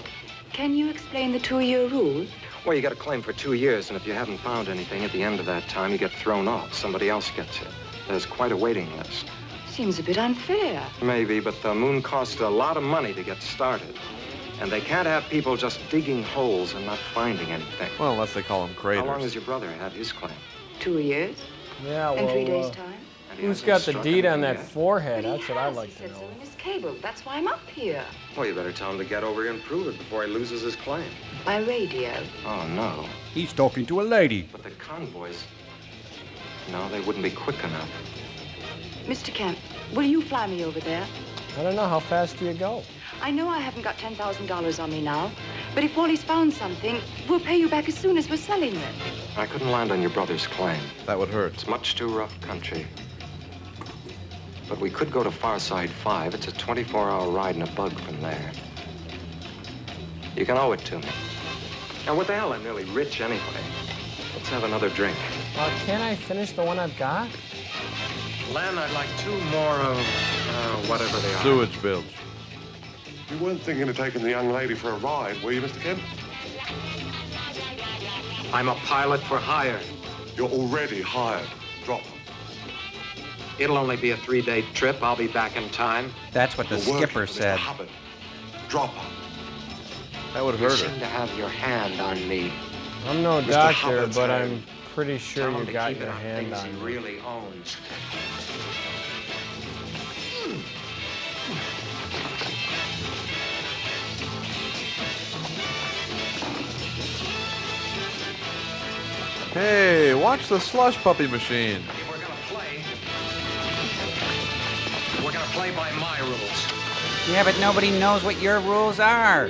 Can you explain the 2-year rule? Well, you got a claim for 2 years, and if you haven't found anything at the end of that time, you get thrown off. Somebody else gets it. There's quite a waiting list. Seems a bit unfair. Maybe, but the moon costs a lot of money to get started. And they can't have people just digging holes and not finding anything. Well, unless they call them craters. How long has your brother had his claim? 2 years? Yeah, In 3 days' well, time? who's got the deed on that yet. forehead? But he That's what I'd has, like he to said know. so in his cable. That's why I'm up here. Well, you better tell him to get over here and prove it before he loses his claim. By radio. Oh, no. He's talking to a lady. But the convoys... No, they wouldn't be quick enough. Mr. Kemp, will you fly me over there? I don't know. How fast do you go? I know I haven't got $10,000 on me now, but if Wally's found something, we'll pay you back as soon as we're selling it. I couldn't land on your brother's claim. That would hurt. It's much too rough country. But we could go to Farside 5. It's a 24-hour ride in a bug from there. You can owe it to me. Now, what the hell? I'm nearly rich anyway. Let's have another drink. Can't I finish the one I've got? Len, I'd like 2 more of, whatever they are. Sewage bilge. You weren't thinking of taking the young lady for a ride, were you, Mr. Kemp? I'm a pilot for hire. You're already hired. Drop. It'll only be a 3-day trip. I'll be back in time. That's what the You're working skipper for Mr. said. Hubbard. Drop. That would You hurt seem her. to have your hand on me. I'm no Mr. doctor, Hubbard's but hand. I'm pretty sure Tell you him to got keep your it on hand things on he me. really owns. Hey, watch the slush puppy machine. If we're gonna play by my rules. Yeah, but nobody knows what your rules are.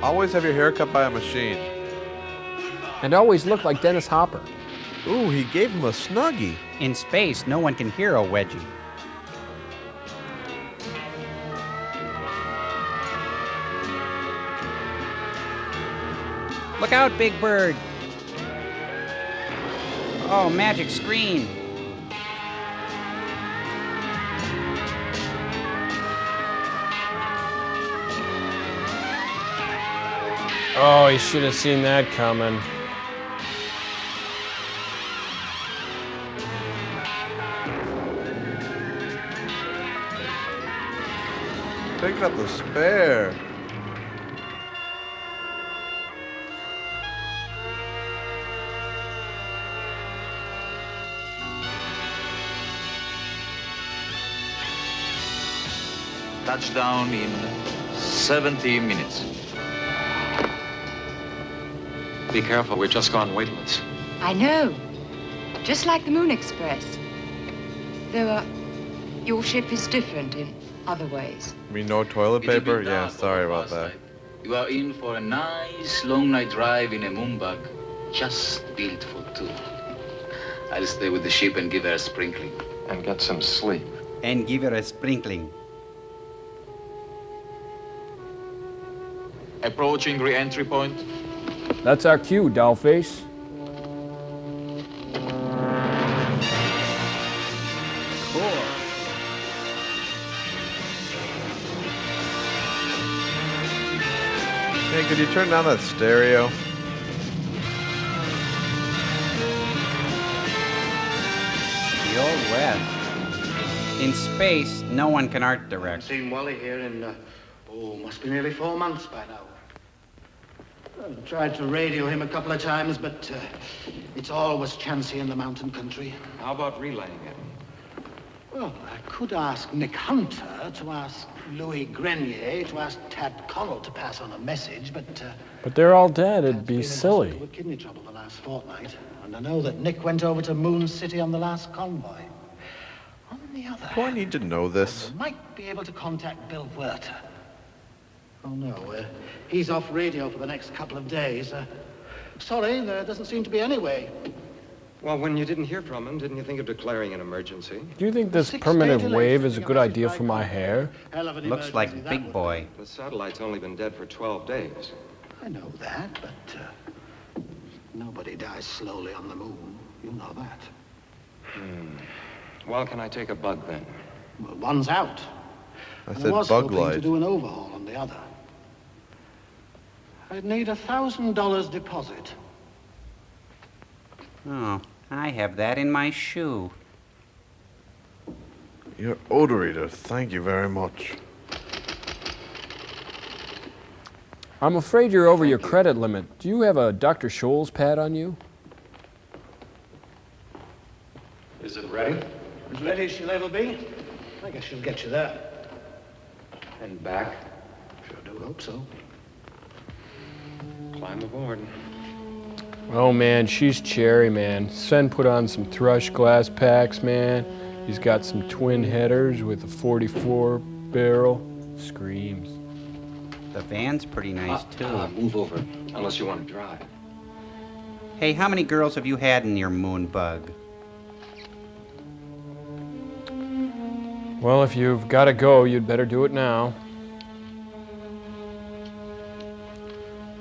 Always have your hair cut by a machine. And always look like Dennis Hopper. Ooh, he gave him a snuggie. In space, no one can hear a wedgie. Look out, Big Bird. Oh, magic screen. Oh, he should have seen that coming. Picked up the spare. Touchdown in 70 minutes. Be careful, we're just gone weightless. I know. Just like the Moon Express. Though, your ship is different in other ways. You mean no toilet It will be paper? Yeah, dark sorry over about that. Farside. You are in for a nice long night drive in a moonbug, just built for two. I'll stay with the ship and give her a sprinkling. And get some sleep. And give her a sprinkling. Approaching re-entry point. That's our cue, dollface. Cool. Hey, could you turn down that stereo? The Old West. In space, no one can art direct. Seen Wally here in, must be nearly 4 months by now. I've tried to radio him a couple of times, but it's always chancy in the mountain country. How about relaying it? Well, I could ask Nick Hunter to ask Louis Grenier to ask Tad Connell to pass on a message, but But they're all dead. It'd be been in silly. hospital with kidney trouble the last fortnight, and I know that Nick went over to Moon City on the last convoy. On the other Do I need to know this? I might be able to contact Bill Werter. Oh, no, he's off radio for the next couple of days. Sorry, there doesn't seem to be any way. Well, when you didn't hear from him, didn't you think of declaring an emergency? Do you think this permanent wave is a good idea for my hair? Looks like Big Boy. The satellite's only been dead for 12 days. I know that, but nobody dies slowly on the moon. You know that. Well, can I take a bug then? Well, one's out. I And said was bug hoping to light. do an overhaul on the other. I'd need $1,000 deposit. Oh, I have that in my shoe. Your odor eater, thank you very much. I'm afraid you're over your credit limit. Do you have a Dr. Scholl's pad on you? Is it ready? As ready as she'll ever be. I guess she'll get you there. And back? Sure do hope so. Climb aboard. Oh man, she's cherry, man. Sven put on some thrush glass packs, man. He's got some twin headers with a 44 barrel. Screams. The van's pretty nice, too. Move over, unless you want to drive. Hey, how many girls have you had in your moon bug? Well, if you've got to go, you'd better do it now.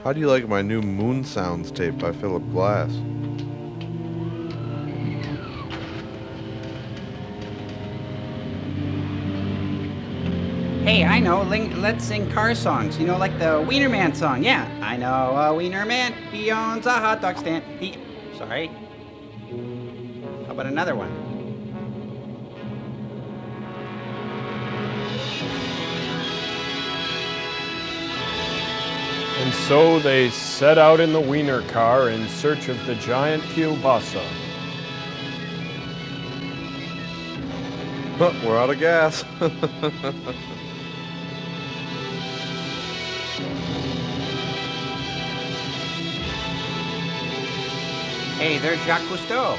How do you like my new Moon Sounds tape by Philip Glass? Hey, I know. Let's sing car songs. You know, like the Wiener Man song. Yeah. I know a Wiener Man. He owns a hot dog stand. Sorry. How about another one? And so they set out in the Wiener car in search of the giant kielbasa. We're out of gas. Hey, there's Jacques Cousteau.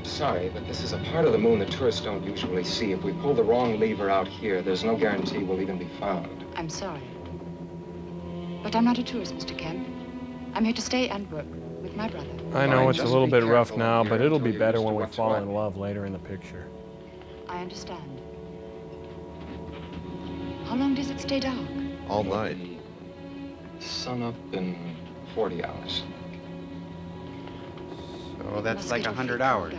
Sorry, but this is a part of the moon that tourists don't usually see. If we pull the wrong lever out here, there's no guarantee we'll even be found. I'm sorry. But I'm not a tourist, Mr. Kemp. I'm here to stay and work with my brother. I know it's a little bit rough now, but it'll be you're better used to when we what's fall what. in love later in the picture. I understand. How long does it stay dark? All night. Sun up in 40 hours. So that's like 100 hours.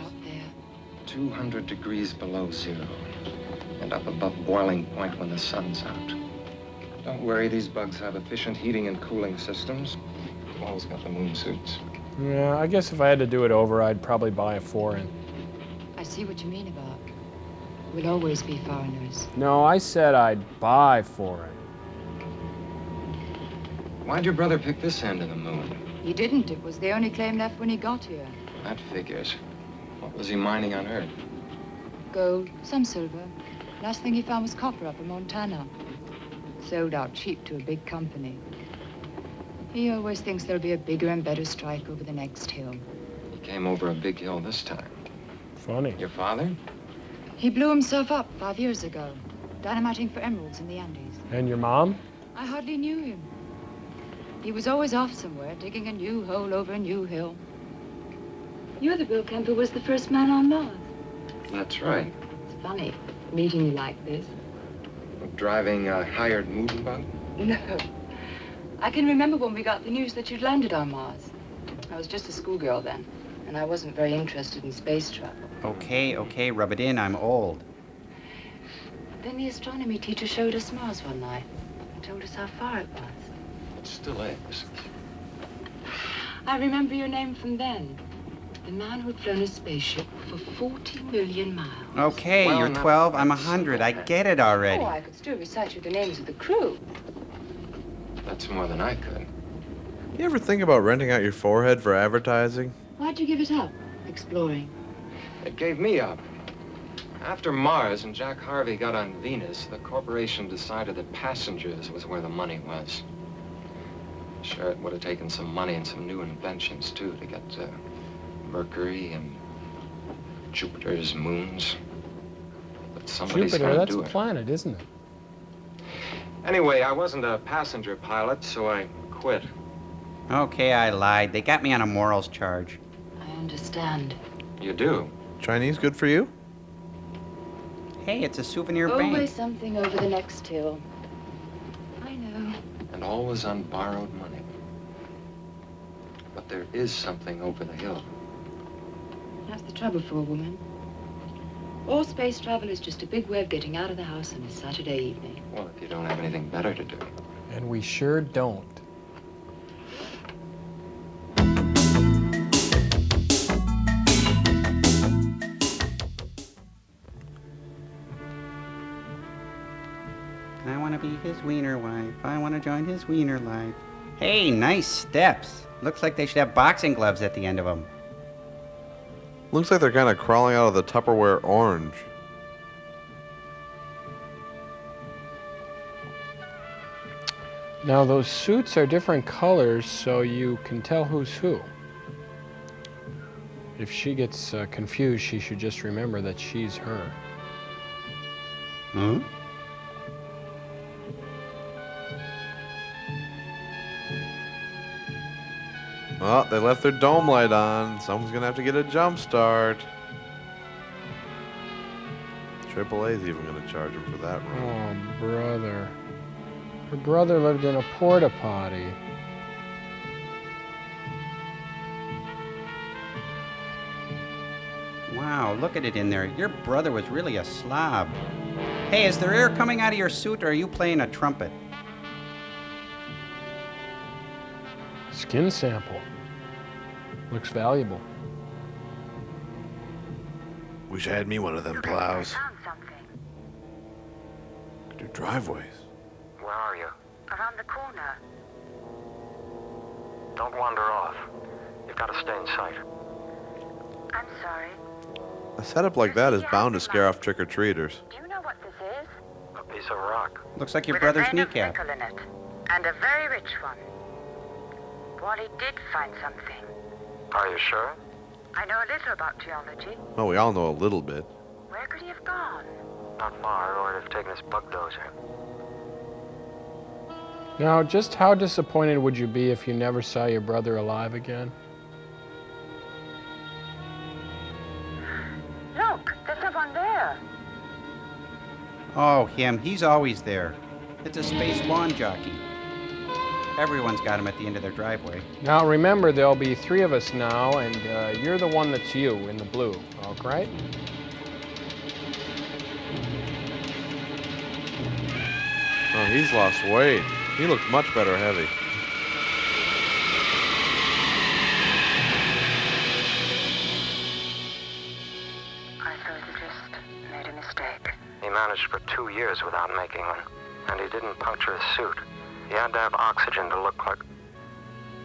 200 degrees below zero. And up above boiling point when the sun's out. Don't worry, these bugs have efficient heating and cooling systems. We've always got the moon suits. Yeah, I guess if I had to do it over, I'd probably buy a foreign. I see what you mean about. We'll always be foreigners. No, I said I'd buy foreign. Why'd your brother pick this end of the moon? He didn't. It was the only claim left when he got here. That figures. What was he mining on Earth? Gold, some silver. Last thing he found was copper up in Montana. Sold out cheap to a big company. He always thinks there'll be a bigger and better strike over the next hill. He came over a big hill this time. Funny. Your father? He blew himself up 5 years ago, dynamiting for emeralds in the Andes. And your mom? I hardly knew him. He was always off somewhere, digging a new hole over a new hill. You're the Bill Kemp who was the first man on Mars. That's right. It's funny, meeting you like this. Driving a hired moon bug? No. I can remember when we got the news that you'd landed on Mars. I was just a schoolgirl then, and I wasn't very interested in space travel. Okay, rub it in. I'm old. Then the astronomy teacher showed us Mars one night and told us how far it was. It still is. I remember your name from then. The man who'd flown a spaceship for 40 million miles. Okay, Well, you're not 12. I'm quite 100. I get it already. Oh, I could still recite you the names of the crew. That's more than I could. You ever think about renting out your forehead for advertising? Why'd you give it up? Exploring. It gave me up. After Mars and Jack Harvey got on Venus, the corporation decided that passengers was where the money was. Sure, it would have taken some money and some new inventions, too, to get Mercury and Jupiter's moons. But somebody's Jupiter, gotta that's do a it. planet, isn't it? Anyway, I wasn't a passenger pilot, so I quit. Okay, I lied. They got me on a morals charge. I understand. You do? Chinese good for you? Hey, it's a souvenir Always bank. something over the next hill. I know. And always on borrowed money. But there is something over the hill. That's the trouble for a woman. All space travel is just a big way of getting out of the house on a Saturday evening. Well, if you don't have anything better to do. And we sure don't. I want to be his wiener wife. I want to join his wiener life. Hey, nice steps. Looks like they should have boxing gloves at the end of them. Looks like they're kind of crawling out of the Tupperware orange. Now those suits are different colors, so you can tell who's who. If she gets confused, she should just remember that she's her. Hmm? Oh, they left their dome light on. Someone's gonna have to get a jump start. AAA's even gonna charge him for that room. Oh, brother. Her brother lived in a porta potty. Wow, Wow, look at it in there. Your brother was really a slob. Hey, is there air coming out of your suit, or are you playing a trumpet? Skin sample. Looks valuable. Wish I had me one of them plows. Do driveways. Where are you? Around the corner. Don't wander off. You've got to stay in sight. I'm sorry. A setup like that is bound to scare off trick-or-treaters. Do you know what this is? A piece of rock. Looks like your With brother's a vein of kneecap. nickel in it. And a very rich one. Wally did find something. Are you sure? I know a little about geology. Well, we all know a little bit. Where could he have gone? Not far, or I'd have taken his bug dozer. Now, just how disappointed would you be if you never saw your brother alive again? Look, there's someone there. Oh, him. He's always there. It's a space lawn jockey. Everyone's got him at the end of their driveway. Now, remember, there'll be 3 of us now, and you're the one that's you in the blue, all right? Oh, he's lost weight. He looked much better heavy. I suppose he just made a mistake. He managed for 2 years without making one, and he didn't puncture his suit. He had to have oxygen to look like...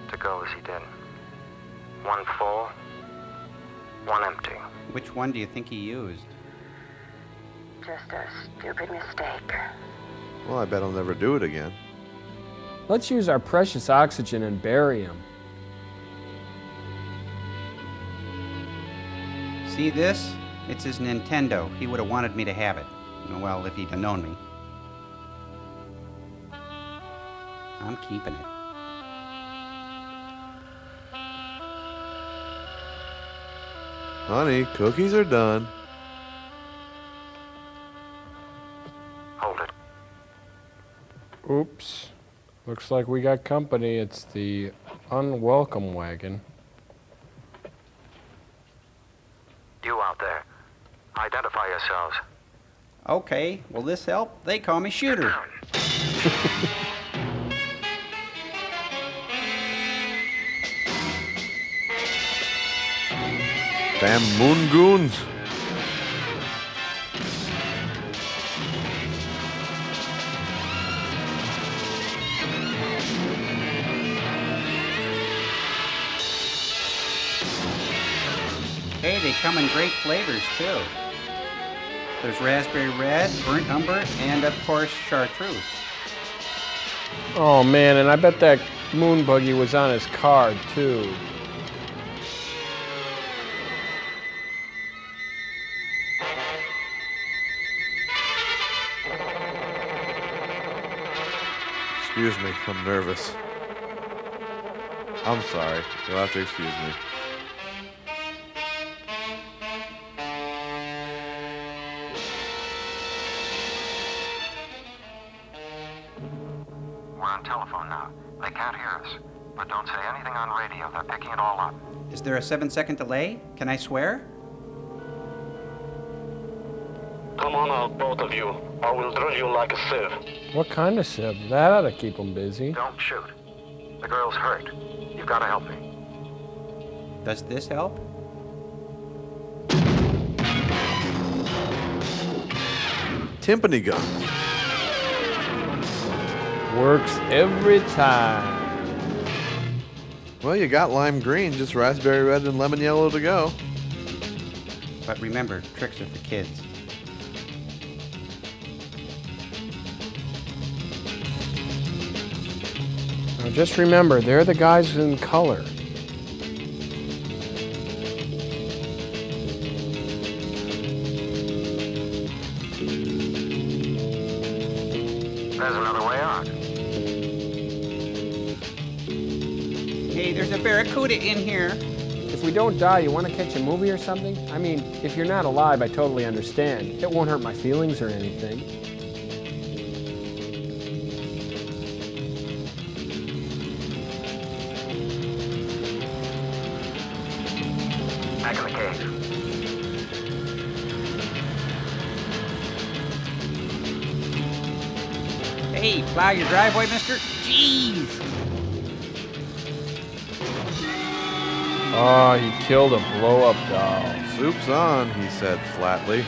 to go as he did. 1 full, 1 empty. Which one do you think he used? Just a stupid mistake. Well, I bet I'll never do it again. Let's use our precious oxygen and bury him. See this? It's his Nintendo. He would have wanted me to have it. Well, if he'd have known me. I'm keeping it. Honey, cookies are done. Hold it. Oops. Looks like we got company. It's the unwelcome wagon. You out there. Identify yourselves. Okay, will this help? They call me Shooter. Damn moon goons. Hey, they come in great flavors, too. There's raspberry red, burnt umber, and, of course, chartreuse. Oh, man, and I bet that moon buggy was on his card, too. Excuse me, I'm nervous. I'm sorry. You'll have to excuse me. We're on telephone now. They can't hear us. But don't say anything on radio. They're picking it all up. Is there a 7-second delay? Can I swear? Come on out, both of you. I will drill you like a sieve. What kind of sieve? That ought to keep him busy. Don't shoot. The girl's hurt. You've got to help me. Does this help? Timpani guns. Works every time. Well, you got lime green, just raspberry red and lemon yellow to go. But remember, tricks are for kids. Now just remember, they're the guys in color. There's another way out. Hey, there's a barracuda in here. If we don't die, you want to catch a movie or something? I mean, if you're not alive, I totally understand. It won't hurt my feelings or anything. Back in the cave. Hey, plow your driveway, mister? Jeez! Oh, he killed a blow-up doll. Soup's on, he said flatly.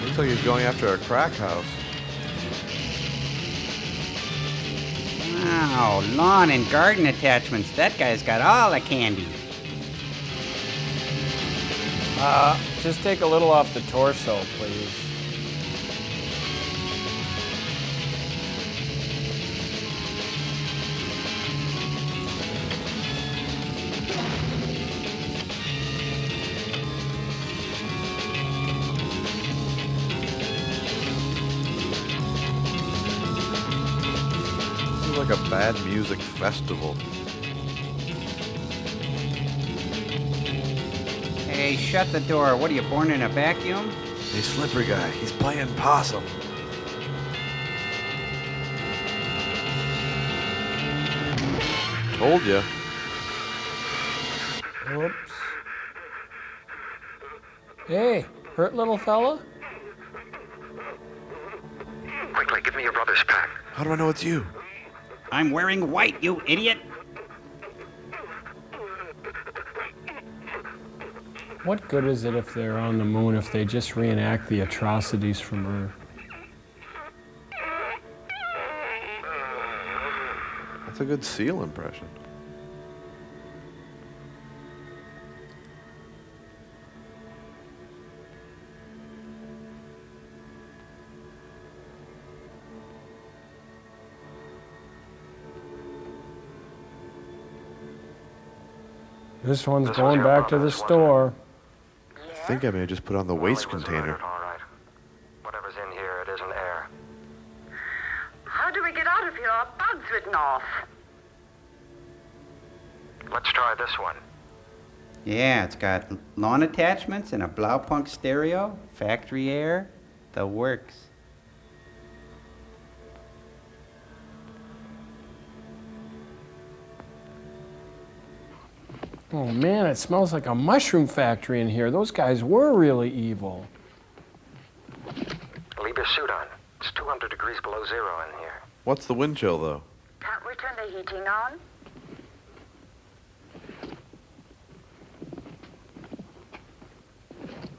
Looks like he's going after a crack house. Wow, lawn and garden attachments. That guy's got all the candy. Just take a little off the torso, please. This is like a bad music festival. Hey, shut the door. What are you, born in a vacuum? Hey, slippery guy. He's playing possum. Told ya. Whoops. Hey, hurt little fella? Quickly, give me your brother's pack. How do I know it's you? I'm wearing white, you idiot. What good is it if they're on the moon if they just reenact the atrocities from Earth? That's a good seal impression. This one's going back to the store. I think I may have just put on the waste container. All right. Whatever's in here, it isn't air. How do we get out of here? Our bud's written off. Let's try this one. Yeah, it's got lawn attachments and a Blaupunk stereo, factory air, the works. Oh man, it smells like a mushroom factory in here. Those guys were really evil. Leave your suit on. It's 200 degrees below zero in here. What's the wind chill, though? Can't we turn the heating on?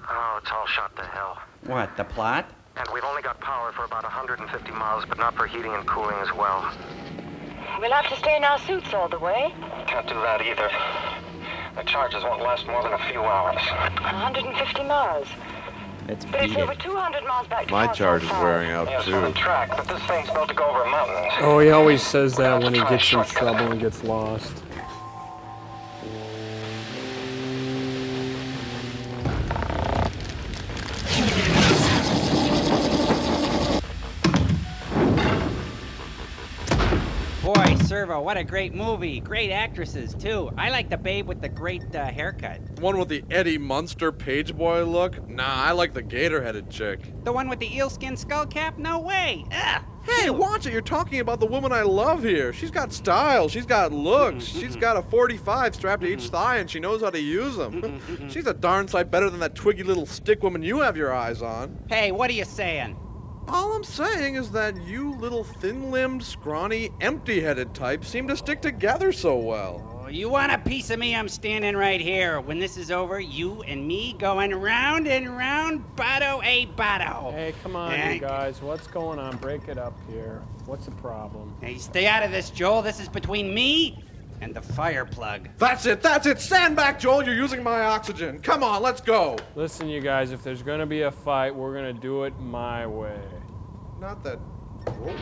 Oh, it's all shot to hell. What, the plot? And we've only got power for about 150 miles, but not for heating and cooling as well. We'll have to stay in our suits all the way. Can't do that either. The charges won't last more than a few hours. 150 miles. Let's But it's beat over it. 200 miles back to My Mars charge so is far. wearing out, Yeah, it's on the too. track, but this thing's built to go over mountains. Oh, he always says that when he gets in trouble and gets lost. Boy, Servo, what a great movie. Great actresses, too. I like the babe with the great haircut. One with the Eddie Munster page boy look? Nah, I like the gator-headed chick. The one with the eelskin skull cap? No way. Ugh. Hey, watch it. You're talking about the woman I love here. She's got style. She's got looks. She's got a 45 strapped to each thigh, and she knows how to use them. She's a darn sight better than that twiggy little stick woman you have your eyes on. Hey, what are you saying? All I'm saying is that you little thin-limbed, scrawny, empty-headed types seem to stick together so well. Oh, you want a piece of me? I'm standing right here. When this is over, you and me going round and round, botto a botto. Hey, come on, you guys. What's going on? Break it up here. What's the problem? Hey, stay out of this, Joel. This is between me and the fire plug. That's it. Stand back, Joel. You're using my oxygen. Come on, let's go. Listen, you guys, if there's going to be a fight, we're going to do it my way. Not that robot.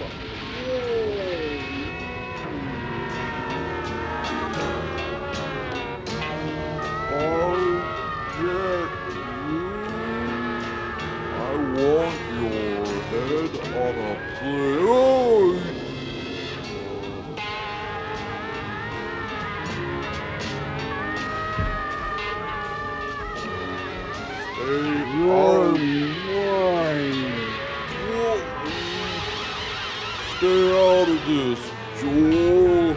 I want your head on a plate. Stay out of this, Joel.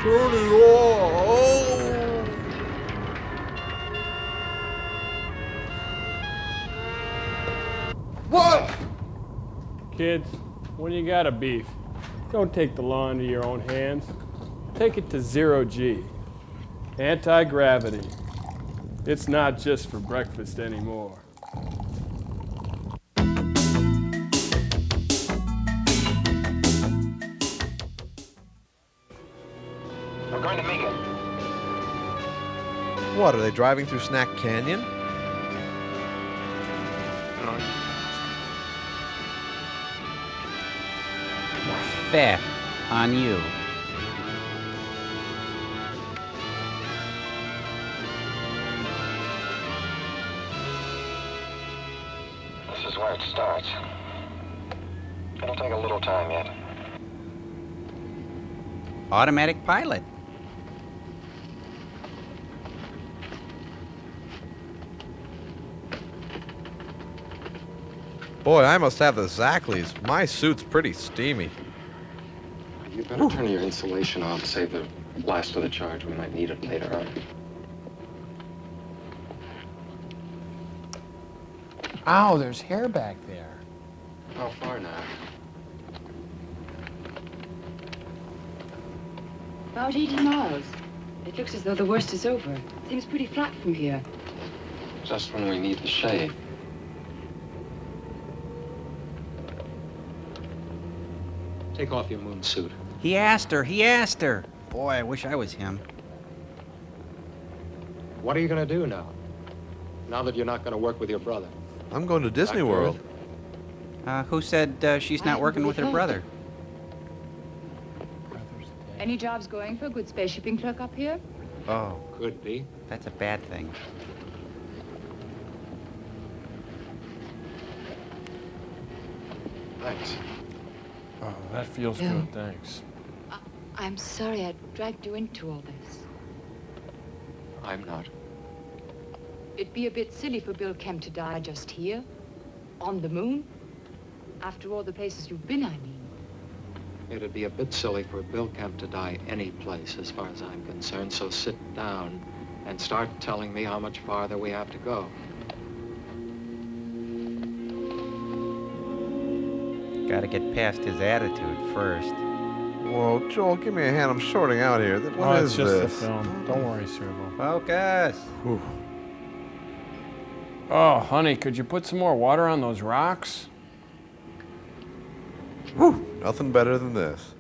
Turn it off. What? Kids, when you got a beef, don't take the law into your own hands. Take it to 0G. Anti-gravity. It's not just for breakfast anymore. We're going to make it. What, are they driving through Snack Canyon? Fair on you. This is where it starts. It'll take a little time yet. Automatic pilot. Boy, I must have the Zackleys. My suit's pretty steamy. You better turn your insulation off, save the blast of the charge. We might need it later on. Ow, there's hair back there. How far now? About 80 miles. It looks as though the worst is over. Seems pretty flat from here. Just when we need the shade. Take off your moon suit. He asked her. He asked her. Boy, I wish I was him. What are you going to do now? Now that you're not going to work with your brother? I'm going to Disney World. Who said she's not working with her brother? Any jobs going for a good space shipping clerk up here? Oh. Could be. That's a bad thing. Thanks. Oh, that feels good, thanks. I'm sorry I dragged you into all this. I'm not. It'd be a bit silly for Bill Kemp to die just here, on the moon. After all the places you've been, I mean. It'd be a bit silly for Bill Kemp to die any place, as far as I'm concerned. So sit down and start telling me how much farther we have to go. Gotta get past his attitude first. Whoa, Joel, give me a hand. I'm shorting out here. What is it's just this? a film. Don't worry, Servo. Focus. Whew. Oh, honey, could you put some more water on those rocks? Whew. Nothing better than this.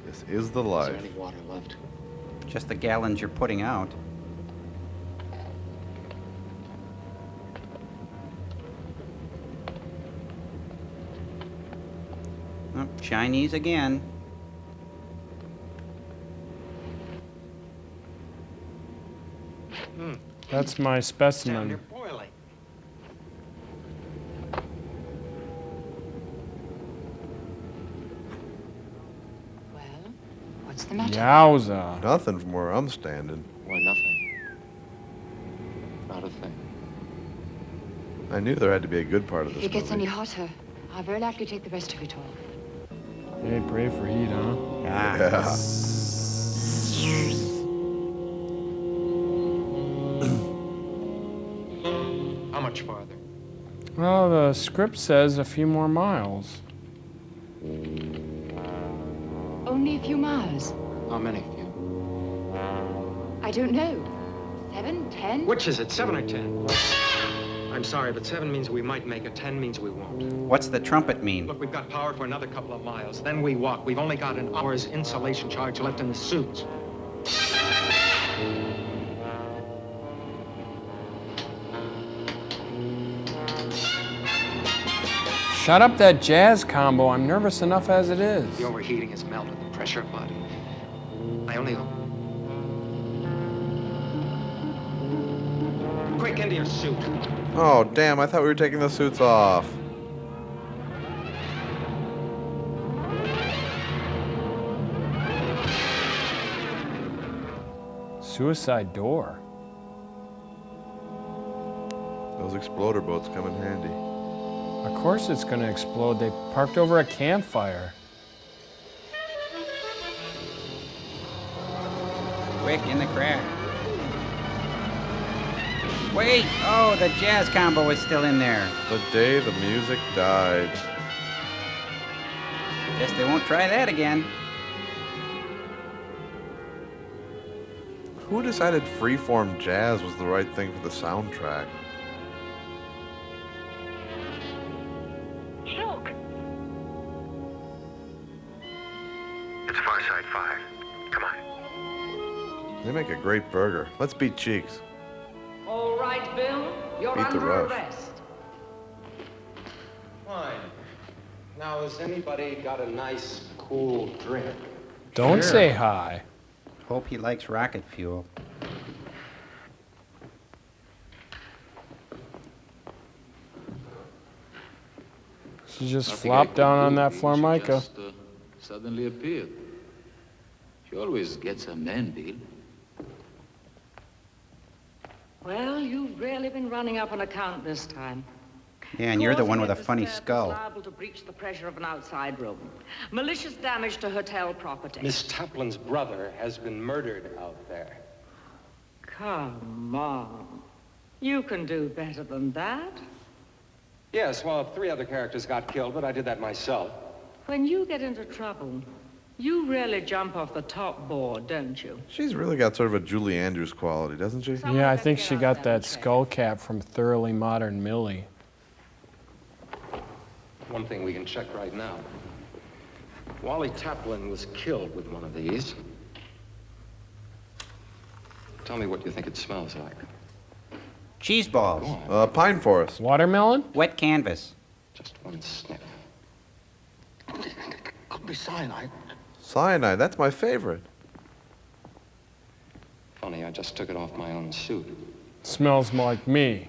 This is the life. Is there any water left? Just the gallons you're putting out. Oh, Chinese again. That's my specimen. You're boiling. Well, what's the matter? Yowza. Nothing from where I'm standing. Why, nothing. Not a thing. I knew there had to be a good part of If this it gets movie. any hotter, I'll very likely take the rest of it off. Hey, pray for heat, huh? Yeah. How much farther? Well, the script says a few more miles. Only a few miles. How many few? I don't know. 7, 10? Which is it, 7 or 10? I'm sorry, but 7 means we might make it, 10 means we won't. What's the trumpet mean? Look, we've got power for another couple of miles. Then we walk. We've only got an hour's insulation charge left in the suits. Shut up that jazz combo. I'm nervous enough as it is. The overheating has melted the pressure, bud. I only hope. Quick, into your suit. Oh, damn, I thought we were taking the suits off. Suicide door. Those exploder boats come in handy. Of course it's gonna explode. They parked over a campfire. Quick, in the crack. Wait! Oh, the jazz combo is still in there. The day the music died. Guess they won't try that again. Who decided freeform jazz was the right thing for the soundtrack? Look! It's Far Side 5. Come on. They make a great burger. Let's beat Cheeks. All right, Bill. You're Beat the under rush. arrest. Fine. Now, has anybody got a nice, cool drink? Don't say hi. Hope he likes rocket fuel. She just flopped down on that Formica. Just suddenly appeared. She always gets her man, Bill. Well, you've really been running up an account this time. Yeah, and you're the one with a Causing funny disturbance skull. Liable to breach the pressure of an outside room. Malicious damage to hotel property. Miss Taplin's brother has been murdered out there. Come on. You can do better than that. Yes, well, 3 other characters got killed, but I did that myself. When you get into trouble, you really jump off the top board, don't you? She's really got sort of a Julie Andrews quality, doesn't she? Yeah, I think she got that skull cap from Thoroughly Modern Millie. One thing we can check right now. Wally Taplin was killed with one of these. Tell me what you think it smells like. Cheese balls. Pine Forest. Watermelon? Wet canvas. Just one sniff. Could be cyanide. Cyanide, that's my favorite. Funny, I just took it off my own suit. Smells like me.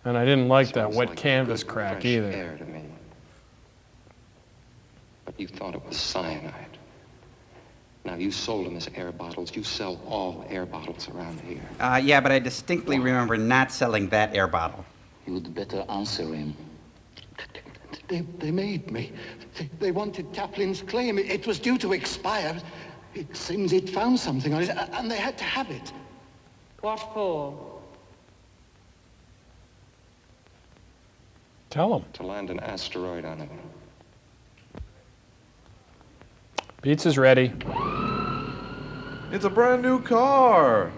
And I didn't like that Smells wet like canvas good, crack fresh either. air to me. But you thought it was cyanide. Now, you sold them as air bottles. You sell all air bottles around here. Yeah, but I distinctly remember not selling that air bottle. You'd better answer him. They made me. They wanted Taplin's claim. It was due to expire. It seems he'd found something on it, and they had to have it. What for? Tell him. To land an asteroid on it. Pizza's ready. It's a brand new car.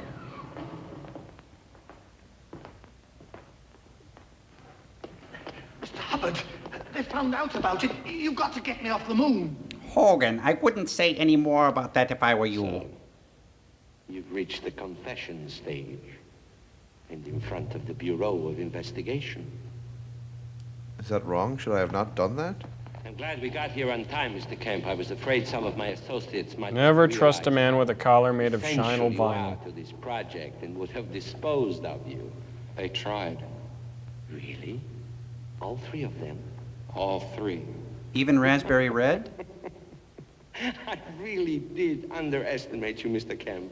Mr. Hubbard, they found out about it. You've got to get me off the moon. Hogan, I wouldn't say any more about that if I were you. So, you've reached the confession stage. And in front of the Bureau of Investigation. Is that wrong? Should I have not done that? I'm glad we got here on time, Mr. Kemp. I was afraid some of my associates might Never not trust a realize man with a collar made of how essential Shiloh you vinyl. are to this project and would have disposed of you. They tried. Really? All 3 of them? All 3. Even Raspberry Red? I really did underestimate you, Mr. Kemp.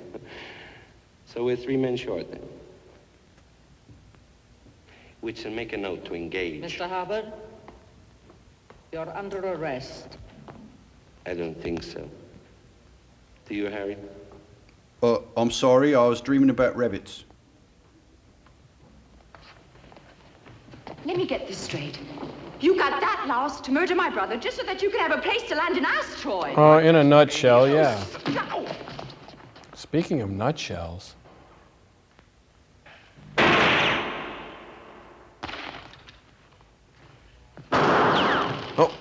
So we're 3 men short then. Whitson, make a note to engage. Mr. Hubbard, you're under arrest. I don't think so. Do you, Harry? I'm sorry, I was dreaming about rabbits. Let me get this straight. You got that louse to murder my brother just so that you could have a place to land an asteroid. In a nutshell, yeah. Speaking of nutshells. Oh,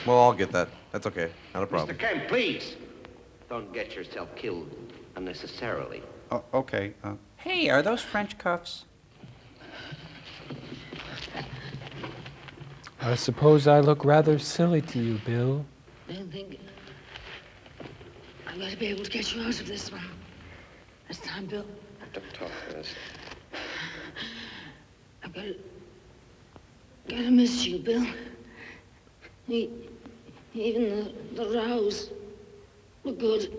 well, I'll get that. That's okay. Not a problem. Mr. Kemp, please. Don't get yourself killed unnecessarily. Oh, okay. Hey, are those French cuffs? I suppose I look rather silly to you, Bill. I don't think I'm going to be able to get you out of this one. This time, Bill. Don't talk first. I've gotta miss you, Bill. Even the rows were good.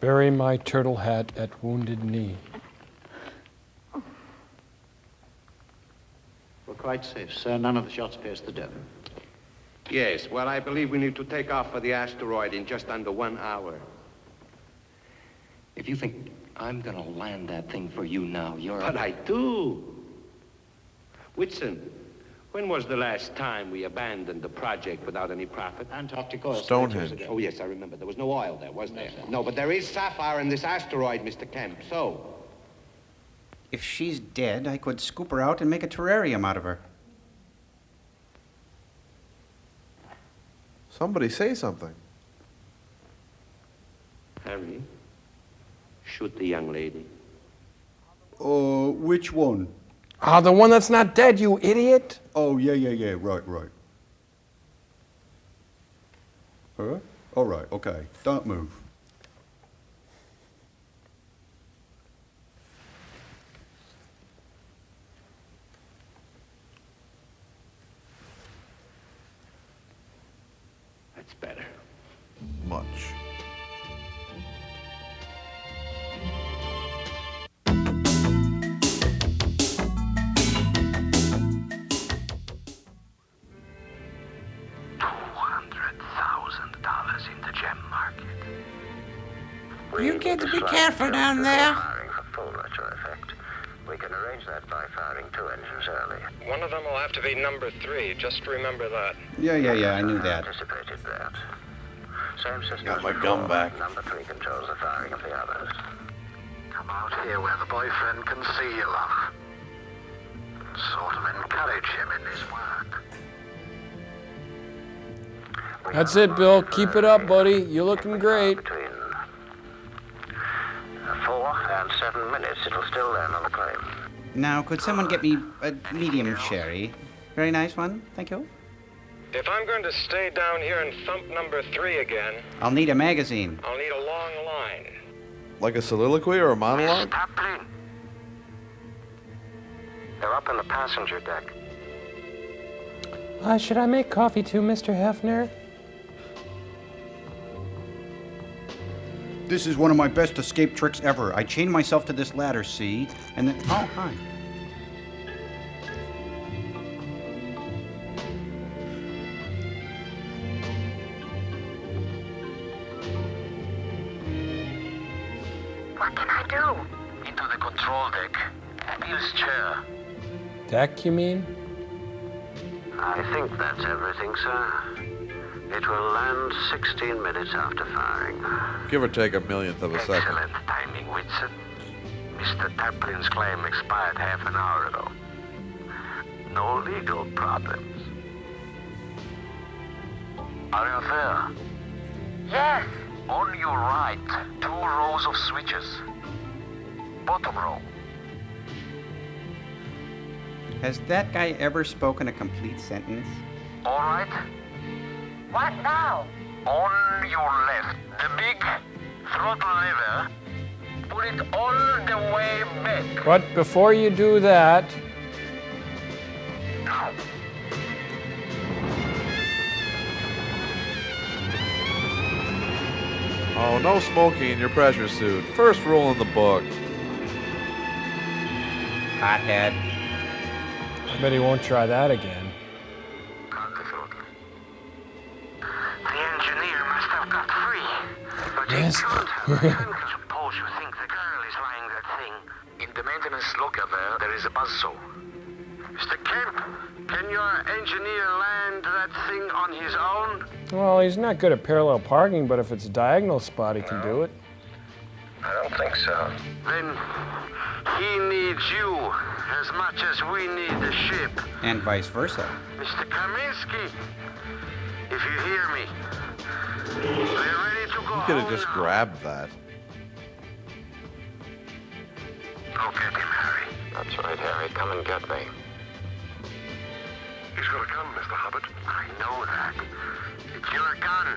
Bury my turtle hat at Wounded Knee. We're quite safe, sir. None of the shots pierced the dome. Yes, well, I believe we need to take off for the asteroid in just under 1 hour. If you think I'm gonna land that thing for you now, you're... But I do. Whitson, when was the last time we abandoned the project without any profit? Antarctic oil. Stonehenge. Oh, yes, I remember. There was no oil there, was there? No, but there is sapphire in this asteroid, Mr. Kemp, so... If she's dead, I could scoop her out and make a terrarium out of her. Somebody say something. Harry, shoot the young lady. Which one? Ah, the one that's not dead, you idiot. Oh, yeah. Right. Huh? All right, okay. Don't move. That's better. Much. $200,000 in the gem market. You kids be careful down there. Firing for full retro effect. We can arrange that by firing 2 engines early. One of them will have to be number 3. Just remember that. Yeah, I knew that. Anticipated that. Same system. Got my gun back. Number 3 controls the firing of the others. Come out here where the boyfriend can see you, love. Sort of encourage him in his work. That's it, Bill. Keep it up, buddy. You're looking great. Between 4 and 7 minutes, it'll still land on the claim. Now, could someone get me a medium sherry? Very nice one, thank you. If I'm going to stay down here and thump number 3 again, I'll need a magazine. I'll need a long line. Like a soliloquy or a monologue? Taplin. They're up on the passenger deck. Should I make coffee too, Mr. Hefner? This is one of my best escape tricks ever. I chain myself to this ladder, see? And then... Oh, hi. What can I do? Into the control deck. Bill's chair. Deck, you mean? I think that's everything, sir. It will land 16 minutes after firing. Give or take a millionth of a second. Excellent timing, Whitson. Mr. Taplin's claim expired half an hour ago. No legal problems. Are you there? Yes. On your right, 2 rows of switches. Bottom row. Has that guy ever spoken a complete sentence? All right. What now? On your left, the big throttle lever. Put it all the way back. But before you do that... Now. Oh, no smoking in your pressure suit. First rule in the book. Hothead. I bet he won't try that again. Cut the throttle. The engineer must have got free. But Yes. he can't have. Suppose you think the girl is flying that thing. In the maintenance locker there is a buzzsaw. Mr. Kemp, can your engineer land that thing on his own? Well, he's not good at parallel parking, but if it's a diagonal spot, he can do it. I don't think so. Then he needs you as much as we need the ship. And vice versa. Mr. Kaminsky, if you hear me, we're ready to go. You could have home just now. grabbed that. Go get him, Harry. That's right, Harry. Come and get me. He's got a gun, Mr. Hubbard. I know that. It's your gun.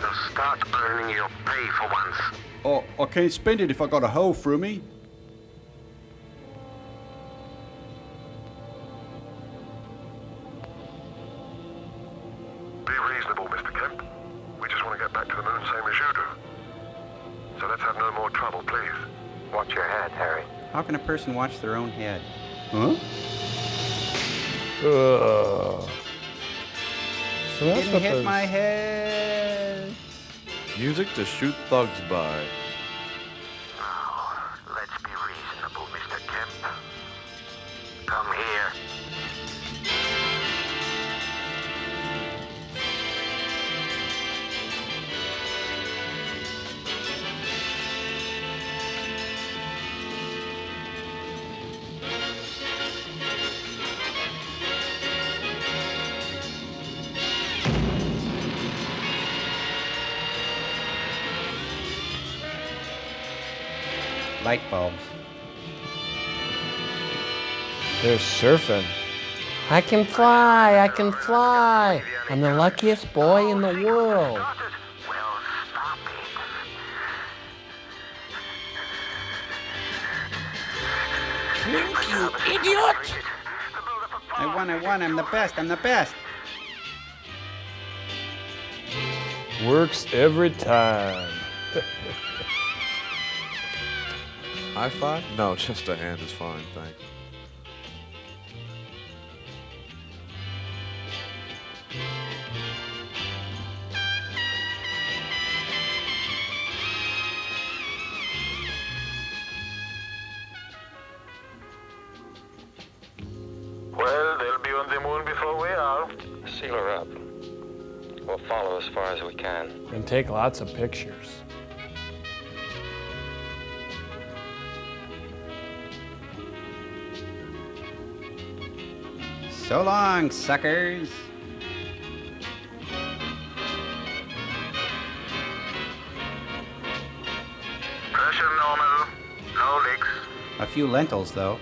Now start earning your pay for once. Oh, I can't spend it if I got a hole through me. Be reasonable, Mr. Kemp. We just want to get back to the moon same as you do. So let's have no more trouble, please. Watch your head, Harry. How can a person watch their own head? Huh? Ugh. So that's Didn't what hit those- my head. Music to shoot thugs by. Light bulbs. They're surfing. I can fly, I can fly. I'm the luckiest boy in the world. You idiot! I won, I'm the best, I'm the best. Works every time. High five? No, just a hand is fine, thanks. Well, they'll be on the moon before we are. Seal her up. We'll follow as far as we can. And take lots of pictures. So long, suckers. Pressure normal. No leaks. A few lentils, though.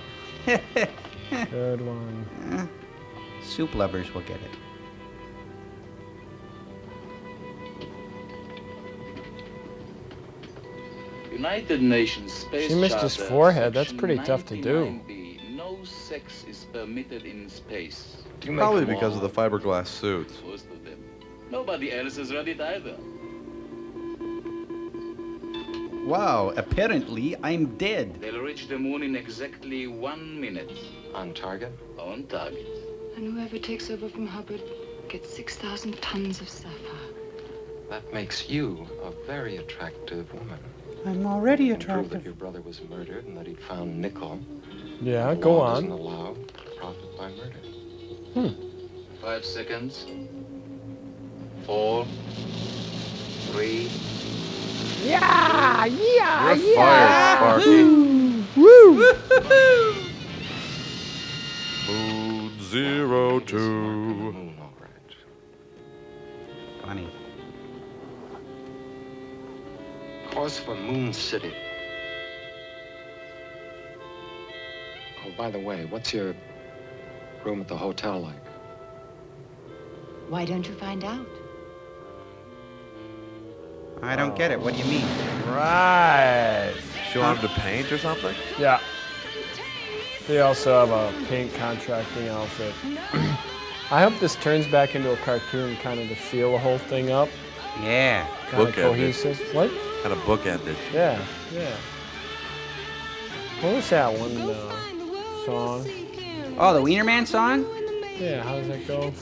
Good one. Soup lovers will get it. United Nations Space She missed his Charter, forehead. That's Section pretty tough to do. 99B. No sex is permitted in space. Probably because of the fiberglass suits. Most of them. Nobody else has read it either. Wow, apparently I'm dead. They'll reach the moon in exactly 1 minute. On target? On target. And whoever takes over from Hubbard gets 6,000 tons of sapphire. That makes you a very attractive woman. I'm already And prove that attractive. your brother was murdered and that he'd found nickel. Yeah, The go law doesn't on. allow profit by murder. 5 seconds. 4, 3. Yeah, yeah, You're fired, Sparky. Woo! Moon 02. Funny. Course for Moon City. Oh, by the way, what's your room at the hotel like? Why don't you find out? I don't get it. What do you mean? Right. She wanted to paint or something? Yeah. They also have a paint contracting outfit. I hope this turns back into a cartoon, kind of to feel the whole thing up. Yeah. Kind of Bookended. cohesive. What? Kind of bookended. Yeah, yeah. What was that one song? Oh, the Wiener Man song? Yeah, how does that go?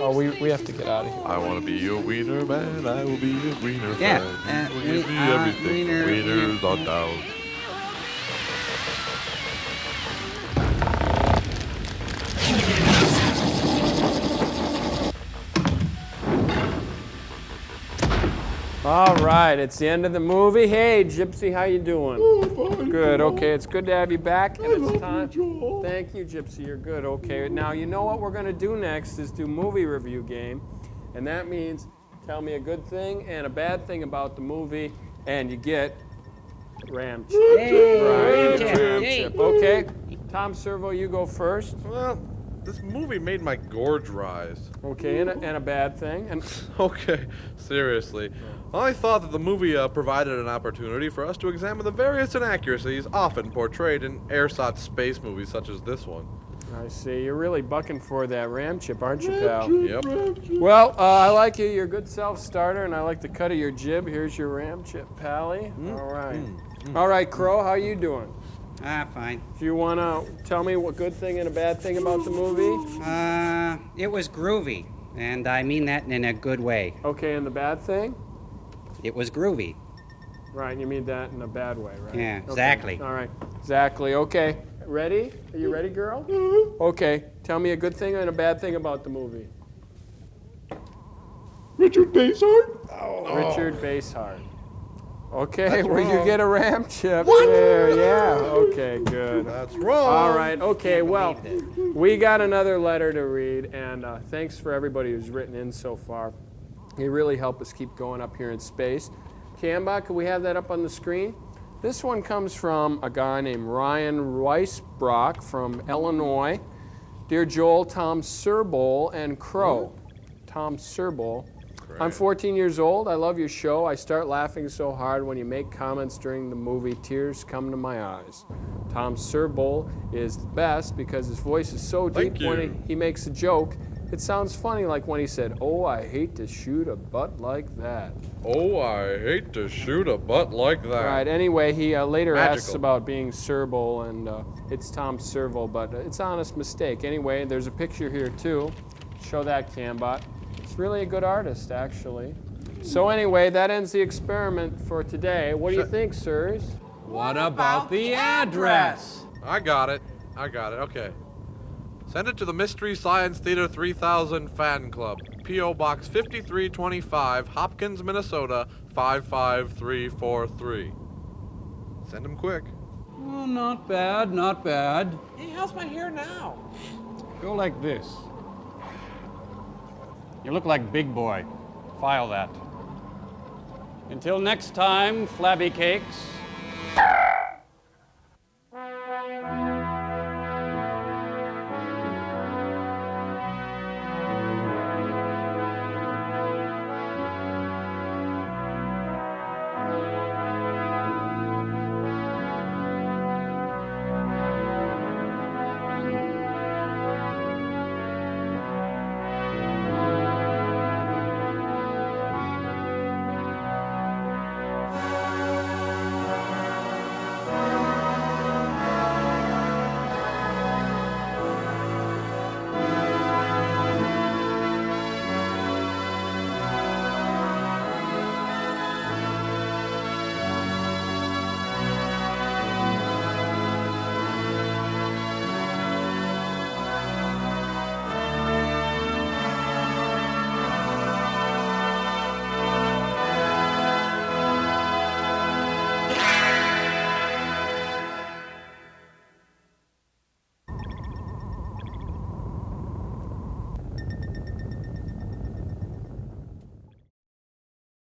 Oh, we have to get out of here. I want to be a wiener man. I will be a wiener Yeah, fan. You will give me we- everything. wiener- Wieners on down. All right, it's the end of the movie. Hey, Gypsy, how you doing? Good. Okay, it's good to have you back, and it's time. Thank you, Gypsy. You're good. Okay. Now you know what we're gonna do next is do movie review game, and that means tell me a good thing and a bad thing about the movie, and you get ram chip. Right, you get ram chip. Okay. Tom Servo, you go first. Well, this movie made my gorge rise. Okay, and a bad thing. And Okay, seriously. I thought that the movie provided an opportunity for us to examine the various inaccuracies often portrayed in ersatz space movies such as this one. I see. You're really bucking for that ram chip, aren't you, pal? Yep. Well, I like you. You're a good self-starter, and I like the cut of your jib. Here's your ram chip, Pally. All right. All right, Crow, how you doing? Fine. Do you want to tell me what good thing and a bad thing about the movie? It was groovy, and I mean that in a good way. Okay, and the bad thing? It was groovy. Right, you mean that in a bad way, right? Yeah, Okay. exactly. All right, exactly. Okay, ready? Are you ready, girl? Okay, tell me a good thing and a bad thing about the movie. Richard Basehart? Richard Basehart. Okay, That's well, you wrong. get a ram chip. What? There, yeah. Okay, good. That's wrong. All right, okay, well, we got another letter to read, and thanks for everybody who's written in so far. You really help us keep going up here in space. Kamba, can we have that up on the screen? This one comes from a guy named Ryan Weisbrock from Illinois. Dear Joel, Tom Serbol, and Crow. Tom Serbol. I'm 14 years old. I love your show. I start laughing so hard when you make comments during the movie. Tears come to my eyes. Tom Serbol is the best because his voice is so deep when he makes a joke. It sounds funny, like when he said, "Oh, I hate to shoot a butt like that." Oh, I hate to shoot a butt like that. Right, anyway, he later asks about being Serbol, and it's Tom Serval, but it's an honest mistake. Anyway, there's a picture here, too. Show that, Cambot. It's really a good artist, actually. So anyway, that ends the experiment for today. What do you think, sirs? What about the address? I got it. Okay. Send it to the Mystery Science Theater 3000 Fan Club, P.O. Box 5325, Hopkins, Minnesota 55343. Send them quick. Oh, not bad, not bad. Hey, how's my hair now? Go like this. You look like Big Boy. File that. Until next time, Flabby Cakes.